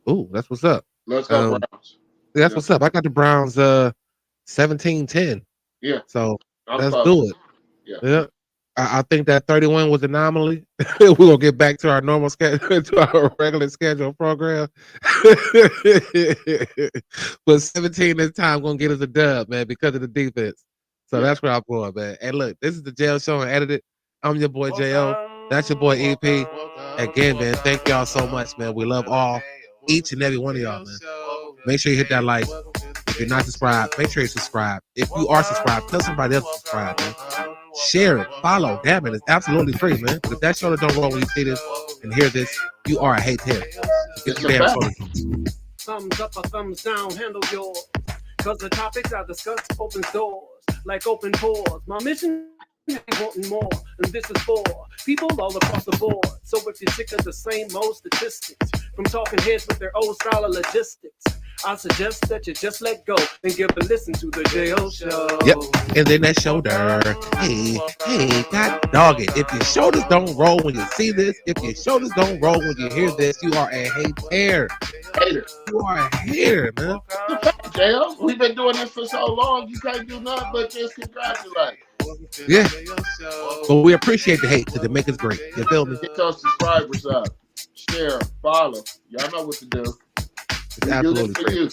Speaker 4: Ooh, that's what's up.
Speaker 5: Let's go Browns.
Speaker 4: That's what's up. I got the Browns 17-10.
Speaker 5: Yeah.
Speaker 4: So let's do it.
Speaker 5: Yeah.
Speaker 4: I think that 31 was an anomaly. We're gonna get back to our normal schedule, to our regular schedule program. But 17 this time gonna get us a dub, man, because of the defense. So that's where I'm going, man. And look, this is the Jail Show unedited. I'm your boy JO. That's your boy EP. Again, man, thank y'all so much, man. We love each and every one of y'all, man. Make sure you hit that like. If you're not subscribed, make sure you subscribe. If you are subscribed, tell somebody else to subscribe, man. Share it, follow. Damn it, it's absolutely free, man. But if that shoulder don't roll when you see this and hear this, you are a hater. Get your damn shoulder.
Speaker 3: Thumbs up or thumbs down, handle yours. Cause the topics I discuss opens doors like open pores. My mission is wanting more, and this is for people all across the board. So if you're sick of the same old statistics from talking heads with their old style of logistics, I suggest that you just let go and give a listen to the J.O. Show.
Speaker 4: Yep, and then that shoulder. Hey, God dog it. If your shoulders don't roll when you see this, if your shoulders don't roll when you hear this, you are a hater. You are a hater, man.
Speaker 5: J.O., we've been doing this for so long, you can't do nothing but just congratulate.
Speaker 4: Yeah, but we appreciate the hate because it makes us great. You feel me?
Speaker 5: Get those subscribers up. Share, follow. Y'all know what to do.
Speaker 4: It's absolutely free.